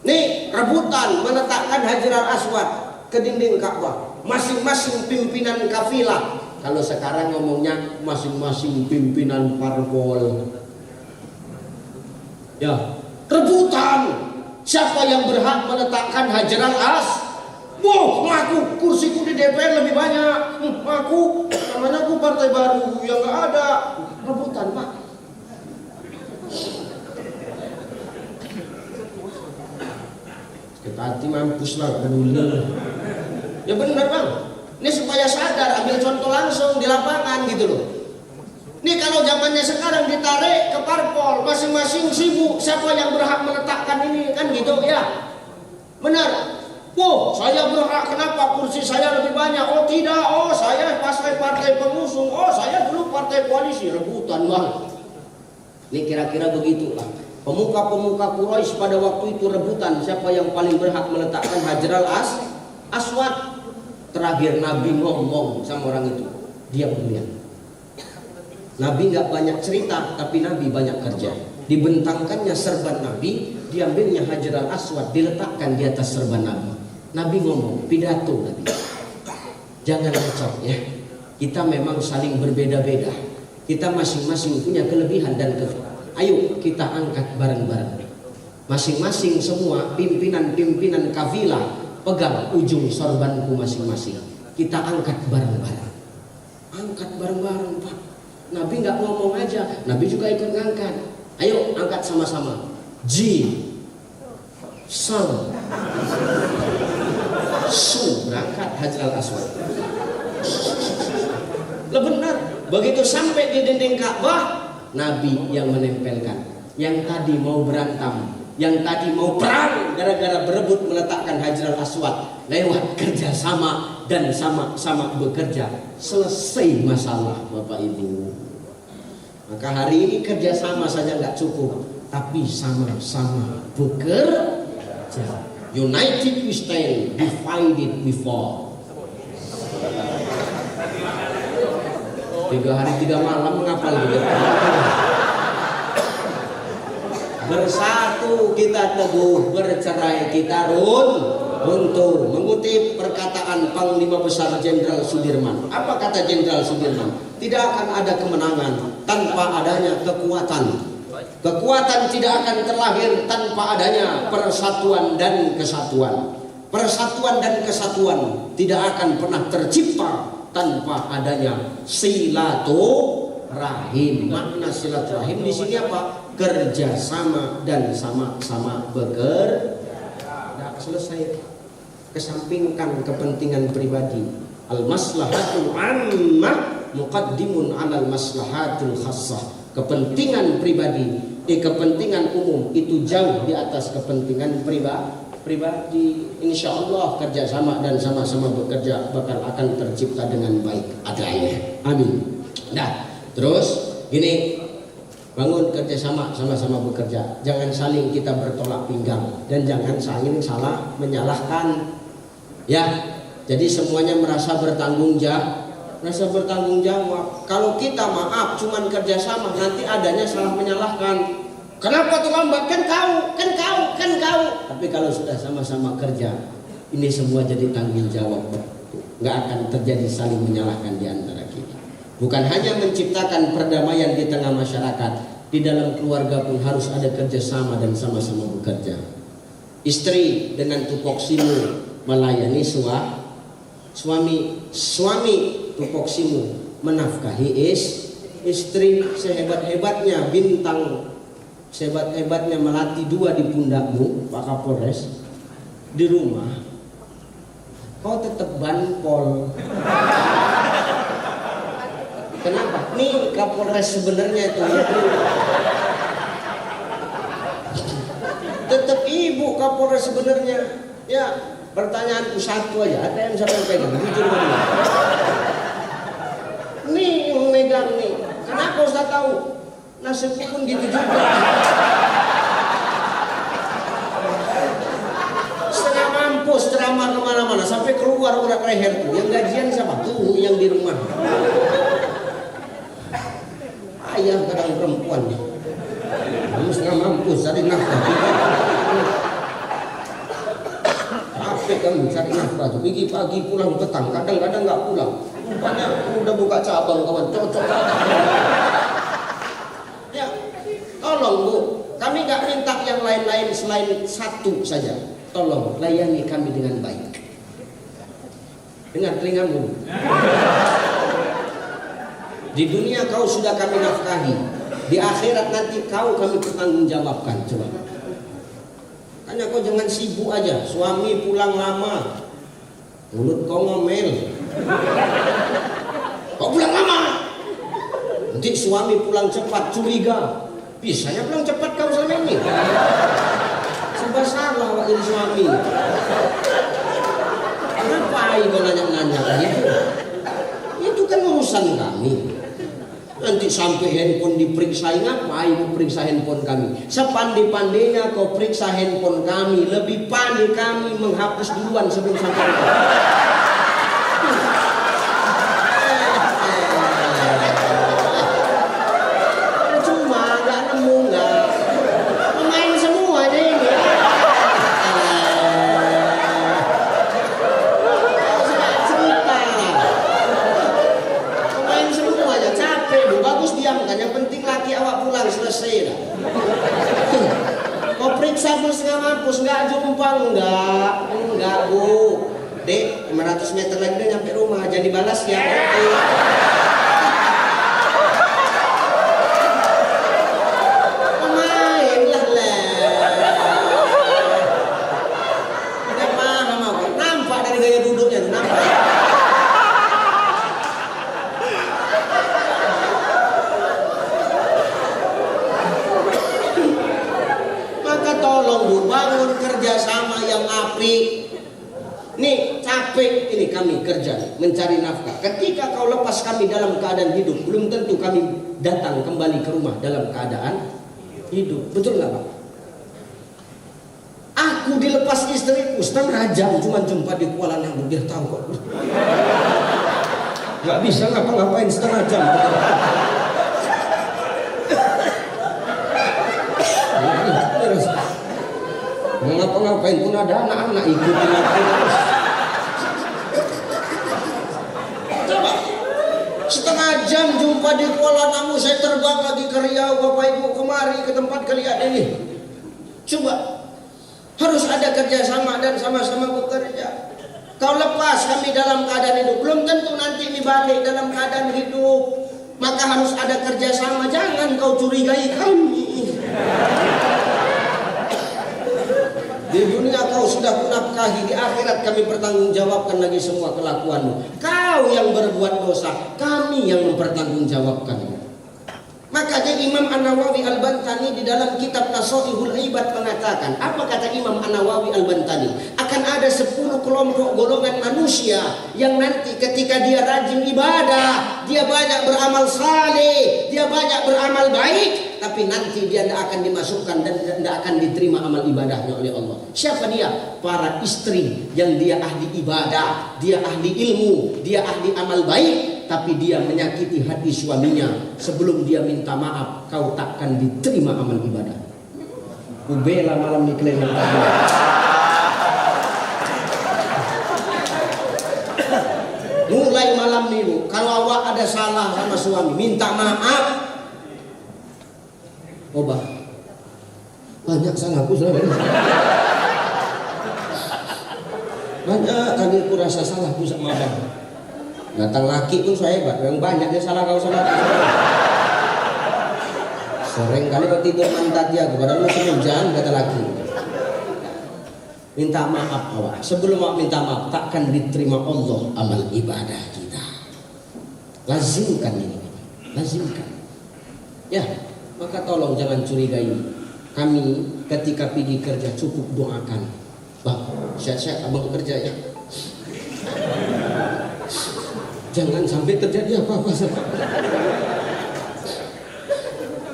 Nih rebutan meletakkan Hajarul Aswad ke dinding Ka'bah, masing-masing pimpinan kafilah. Kalau sekarang ngomongnya masing-masing pimpinan parpol. Ya, rebutan siapa yang berhak meletakkan Hajarul Aswad. Ngaku kursiku di DPR lebih banyak. Ngaku namanya aku partai baru yang nggak ada. Rebutan, Pak. Kita hati mampus lah peduli. Ya benar, Bang. Ini supaya sadar, ambil contoh langsung di lapangan gitu loh. Ini kalau zamannya sekarang ditarik ke parpol, masing-masing sibuk siapa yang berhak meletakkan ini kan gitu ya. Benar. Saya berhak, kenapa kursi saya lebih banyak? Oh tidak, saya partai pengusung, saya dulu partai koalisi. Rebutan, Bang. Ini kira-kira begitulah. Pemuka-pemuka Quraisy pada waktu itu rebutan siapa yang paling berhak meletakkan Hajarul Aswad. Terakhir Nabi ngomong sama orang itu, diam. Nabi nggak banyak cerita, tapi Nabi banyak kerja. Dibentangkannya serban Nabi, diambilnya Hajarul Aswad, diletakkan di atas serban Nabi. Nabi ngomong, pidato Nabi. Jangan kacau ya. Kita memang saling berbeda-beda. Kita masing-masing punya kelebihan dan kekurangan. Ayo kita angkat bareng-bareng. Masing-masing semua pimpinan-pimpinan kafilah pegang ujung sorbanku masing-masing. Kita angkat bareng-bareng. Angkat bareng-bareng, Pak. Nabi nggak ngomong aja, Nabi juga ikut ngangkat. Ayo angkat sama-sama. Sam Su berangkat Hajarul Aswad. Lah benar, begitu sampai di dinding Ka'bah, Nabi yang menempelkan. Yang tadi mau berantem, yang tadi mau perang gara-gara berebut meletakkan Hajarul Aswad, lewat kerjasama dan sama-sama bekerja, selesai masalah, Bapak Ibu. Maka hari ini kerjasama saja nggak cukup, tapi sama-sama bekerja. United we stand, divided we fall. 3 hari 3 malam menghafal gitu. Bersatu kita teguh, bercerai kita runtuh. Mengutip perkataan Panglima Besar Jenderal Sudirman. Apa kata Jenderal Sudirman? Tidak akan ada kemenangan tanpa adanya kekuatan. Kekuatan tidak akan terlahir tanpa adanya persatuan dan kesatuan. Persatuan dan kesatuan tidak akan pernah tercipta tanpa adanya silaturahim. Makna silaturahim di sini apa? Kerjasama dan sama-sama bekerja. Nah, selesai. Kesampingkan kepentingan pribadi. Al-maslahatul ammah muqaddimun 'alal maslahatul khassah. Kepentingan pribadi, kepentingan umum itu jauh di atas kepentingan pribadi. Insya Allah kerjasama dan sama-sama bekerja bakal akan tercipta dengan baik adanya. Amin. Nah, terus gini, bangun kerjasama, sama-sama bekerja. Jangan saling kita bertolak pinggang dan jangan saling salah menyalahkan. Ya, jadi semuanya merasa bertanggung jawab. Kalau kita maaf cuman kerjasama, nanti adanya salah menyalahkan. Kenapa terlambat? Kan kau. Tapi kalau sudah sama-sama kerja, ini semua jadi tanggung jawab. Nggak akan terjadi saling menyalahkan di antara kita. Bukan hanya menciptakan perdamaian di tengah masyarakat, di dalam keluarga pun harus ada kerjasama dan sama-sama bekerja. Istri dengan tupoksimu melayani suami tupoksimu menafkahi istri. Sehebat-hebatnya bintang, sehebat-hebatnya melati 2 di pundakmu, Pak Kapolres, di rumah kau tetap banpol. Kenapa? Nih Kapolres sebenarnya itu tetap ibu Kapolres sebenarnya. Ya, pertanyaanku satu aja, ada yang saya pegang, jujur benar. Nih yang megang nih, kenapa Ustaz tahu? Nasibku pun gitu juga. Setengah mampus ceramah kemana-mana sampai keluar urat leherku. Yang gajian siapa? Tuh yang di rumah. Ayah kadang perempuan nih. Kamu setengah mampus cari nafkah. Capek kamu cari nafkah tuh. Pagi pulang petang, kadang-kadang nggak pulang. Rupanya udah buka cabang kawan, cocok. Ya, tolong Bu, kami nggak minta yang lain-lain selain satu saja. Tolong layani kami dengan baik. Dengar telingamu. Di dunia kau sudah kami nafkahi, di akhirat nanti kau kami pertanggungjawabkan. Coba. Hanya kau jangan sibuk aja. Suami pulang lama, mulut kau ngomel. Kau pulang lama. Nanti suami pulang cepat, curiga. Bisanya pulang cepat kau selama ini. Serba salah wakil suami. Kenapa kau nanya-nanya gitu? Itu kan urusan kami. Nanti sampai handphone diperiksa, ngapain mau periksa handphone kami? Sepandai-pandainya kau periksa handphone kami, lebih pandai kami menghapus duluan sebelum sampai. Cuma nggak nemu nggak, pemain semua aja ini. Yang penting laki awak pulang selesai dah. Kau periksa pun setengah mampus, nggak jumpa, enggak Bu. Dek, 500 meter lagi udah nyampe rumah, jangan dibalas ya. Pemain lah. Nggak paham aku. Nampak dari gaya duduknya tuh, nampak. Tolong Bu, bangun kerjasama yang apik. Nih capek ini kami kerja mencari nafkah. Ketika kau lepas kami dalam keadaan hidup, belum tentu kami datang kembali ke rumah dalam keadaan hidup. Betul nggak Pak? Aku dilepas istriku setengah jam cuma jumpa di Kuala Namu, biar tahu kok. Nggak bisa ngapa-ngapain setengah jam. Mau ngapa-ngapain pun ada anak-anak ikutin aku. Coba setengah jam jumpa di Kuala Namu, saya terbang lagi ke Riau, Bapak Ibu kemari ke tempat kalian ini. Coba harus ada kerjasama dan sama-sama bekerja. Kau lepas kami dalam keadaan hidup, belum tentu nanti ini balik dalam keadaan hidup. Maka harus ada kerjasama. Jangan kau curigai kami. Di dunia kau sudah kunafkahi, di akhirat kami pertanggungjawabkan lagi semua kelakuanmu. Kau yang berbuat dosa, kami yang mempertanggungjawabkanmu. Makanya Imam An-Nawawi Al-Bantani di dalam kitab Nasoihul Ibad mengatakan, apa kata Imam An-Nawawi Al-Bantani? Akan ada 10 kelompok golongan manusia yang nanti ketika dia rajin ibadah, dia banyak beramal saleh, dia banyak beramal baik, tapi nanti dia tidak akan dimasukkan dan tidak akan diterima amal ibadahnya oleh Allah. Siapa dia? Para istri yang dia ahli ibadah, dia ahli ilmu, dia ahli amal baik, tapi dia menyakiti hati suaminya. Sebelum dia minta maaf, kau takkan diterima amal ibadah. Ubela malam di kelihatan. Mulai malam ini, kalau awak ada salah sama suami, minta maaf. Oba, banyak salahku selama ini. Banyak kali aku rasa salahku sama abang. Datang laki pun saya hebat, yang banyak dia salah kau sama. Sering kali kau tidur mantat dia, padahal masih hujan kata laki. Minta maaf awak. Sebelum awak minta maaf, takkan diterima Allah amal ibadah kita. Lazimkan ini, lazimkan. Ya, maka tolong jangan curigai kami ketika pergi kerja cukup doakan, Bang, sehat-sehat abang kerja ya. Jangan sampai terjadi apa-apa sama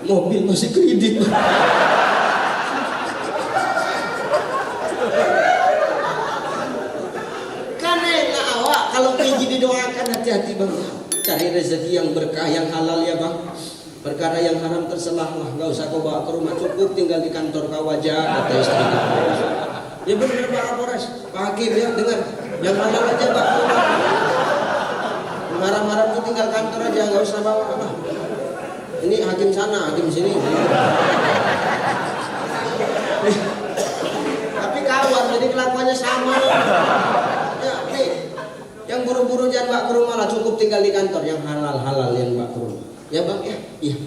mobil masih kredit. Kalau pergi didoakan, hati-hati bang, cari rezeki yang berkah, yang halal ya bang. Perkara yang haram terselahlah, nggak usah kau bawa ke rumah, cukup tinggal di kantor kau aja, kata istri. Ya benar Pak Kapolres, Pak Hakim ya dengar, yang halal aja Pak. Marah-marah tuh tinggal kantor aja, nggak usah bawa apa. Ini hakim sana, hakim sini. Tapi kawan, jadi kelakuannya sama. Yang buru-buru jangan bawa ke rumah lah, cukup tinggal di kantor. Yang halal-halal yang bawa ke rumah. Ya bang ya, iya.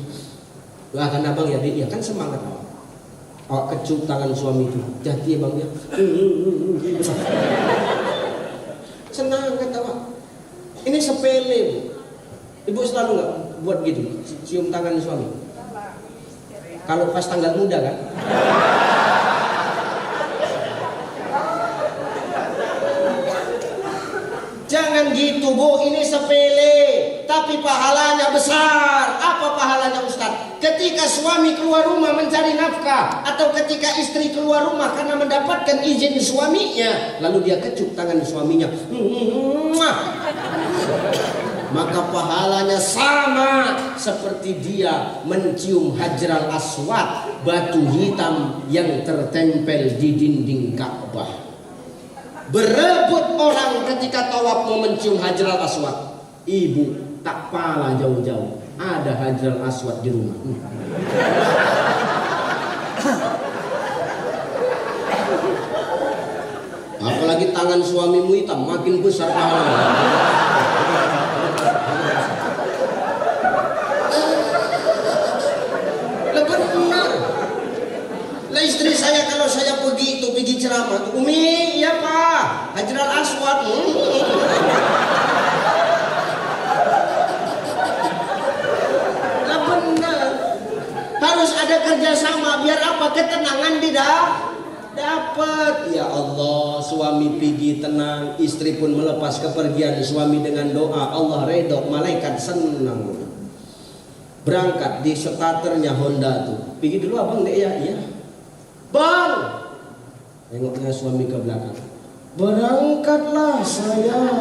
Doakan abang ya, dia kan semangat awak. Awak kecup tangan suami itu, jati ya bang ya. Senang kata awak. Ini sepele bu. Ibu selalu nggak buat gitu, cium tangan suami. Kalau pas tanggal muda kan. Jangan gitu bu, ini sepele, tapi pahalanya besar. Apa pahalanya Ustaz? Ketika suami keluar rumah mencari nafkah, atau ketika istri keluar rumah karena mendapatkan izin suaminya, lalu dia kecup tangan suaminya, maka pahalanya sama seperti dia mencium Hajar al-Aswad, batu hitam yang tertempel di dinding Ka'bah. Berebut orang ketika tawaf mau mencium Hajar al-Aswad. Ibu tak pala jauh-jauh, ada Hajar al-Aswad di rumah. Apalagi tangan suamimu hitam, makin besar pahalanya. Istri saya kalau saya pergi ceramah, Umi, iya Pak, Hajar al-Aswad. Lah benar. Harus ada kerjasama biar apa? Ketenangan tidak dapat. Ya Allah, suami pergi tenang, istri pun melepas kepergian suami dengan doa. Allah redha, malaikat senang. Berangkat di starternya Honda tuh. Pergi dulu abang deh ya, iya. Bang, tengoknya suami ke belakang. Berangkatlah sayang,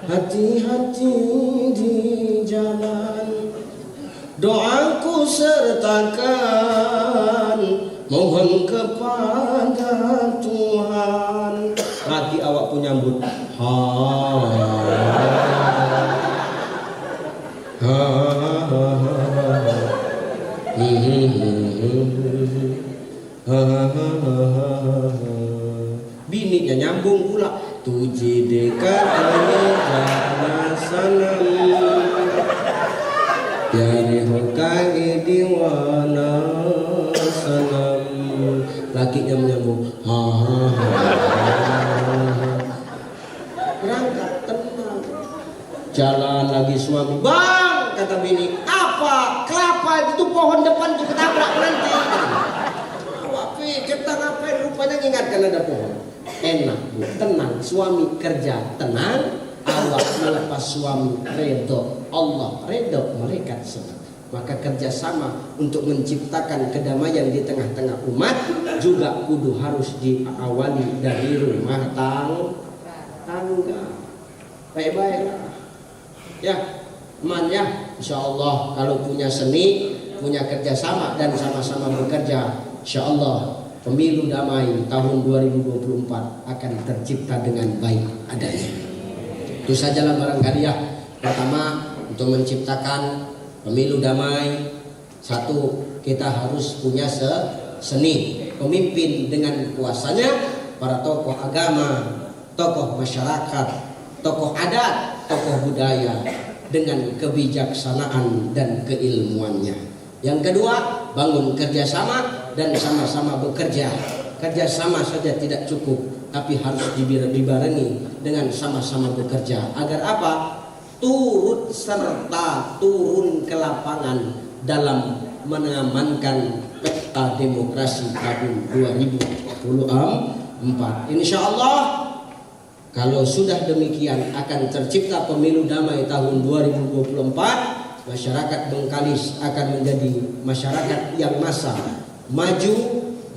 hati-hati di jalan. Doaku sertakan, mohon kepada Tuhan. Laki awak pun nyambut. Bininya nyambung pula. Tuji dekat jana sanam, yari hokai diwana sanam. Lakinya menyambung. Berangkat tenang. Jalan lagi suami. Bang, kata bini, apa? Kelapa itu pohon depan itu ketabrak nanti. Awak pikir ngapain, rupanya ingatkan ada pohon. Enak bu, tenang, suami kerja tenang, awak melepas suami redho, Allah redho, malaikat senang. Maka kerjasama untuk menciptakan kedamaian di tengah-tengah umat juga kudu harus diawali dari rumah tangga. Baik-baiklah ya teman ya, insya Allah kalau punya seni, punya kerjasama dan sama-sama bekerja, insya Allah pemilu damai tahun 2024 akan tercipta dengan baik adanya. Itu sajalah barangkali ya. Pertama, untuk menciptakan pemilu damai, satu, kita harus punya seni, pemimpin dengan kuasanya, para tokoh agama, tokoh masyarakat, tokoh adat, tokoh budaya, dengan kebijaksanaan dan keilmuannya. Yang kedua, bangun kerjasama dan sama-sama bekerja. Kerjasama saja tidak cukup, tapi harus dibarengi dengan sama-sama bekerja. Agar apa? Turut serta turun ke lapangan dalam mengamankan peta demokrasi tahun 2024. Insya Allah kalau sudah demikian akan tercipta pemilu damai tahun 2024. Masyarakat Bengkalis akan menjadi masyarakat yang maju,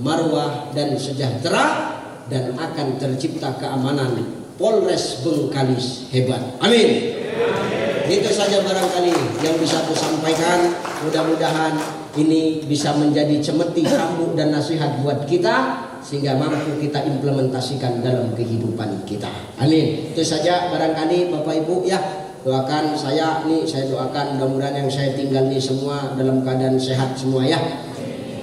marwah dan sejahtera, dan akan tercipta keamanan. Polres Bengkalis hebat. Amin. Itu saja barangkali yang bisa aku sampaikan. Mudah-mudahan ini bisa menjadi cemeti, cambuk dan nasihat buat kita, sehingga mampu kita implementasikan dalam kehidupan kita. Amin. Itu saja barangkali Bapak Ibu ya. Doakan saya doakan mudah-mudahan yang saya tinggal ini semua dalam keadaan sehat semua ya.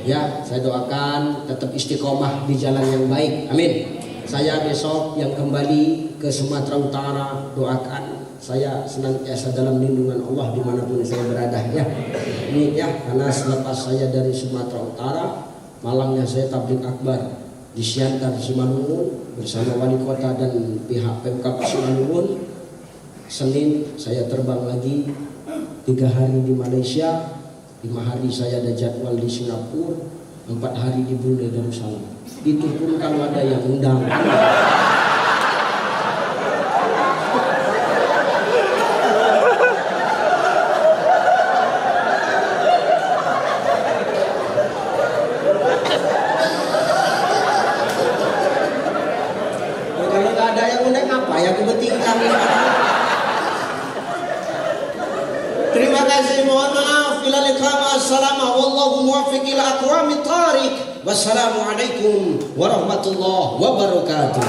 Ya, saya doakan tetap istiqomah di jalan yang baik. Amin. Saya besok yang kembali ke Sumatera Utara, doakan saya senantiasa dalam lindungan Allah dimanapun saya berada ya. Ini ya, karena selepas saya dari Sumatera Utara, malamnya saya tablik akbar di Siantar Simalungun bersama wali kota dan pihak Pemkab Simalungun. Senin saya terbang lagi 3 hari di Malaysia, 5 hari saya ada jadwal di Singapura, 4 hari di Brunei Darussalam. Itu pun kalau ada yang undang. Kalau nggak ada yang undang apa ya kepentingan kami. Terima kasih, mohon maaf. Ila liqa, assalamu wallahu muwaffiq ila aqwamit thariq. Wassalamualaikum warahmatullahi wabarakatuh.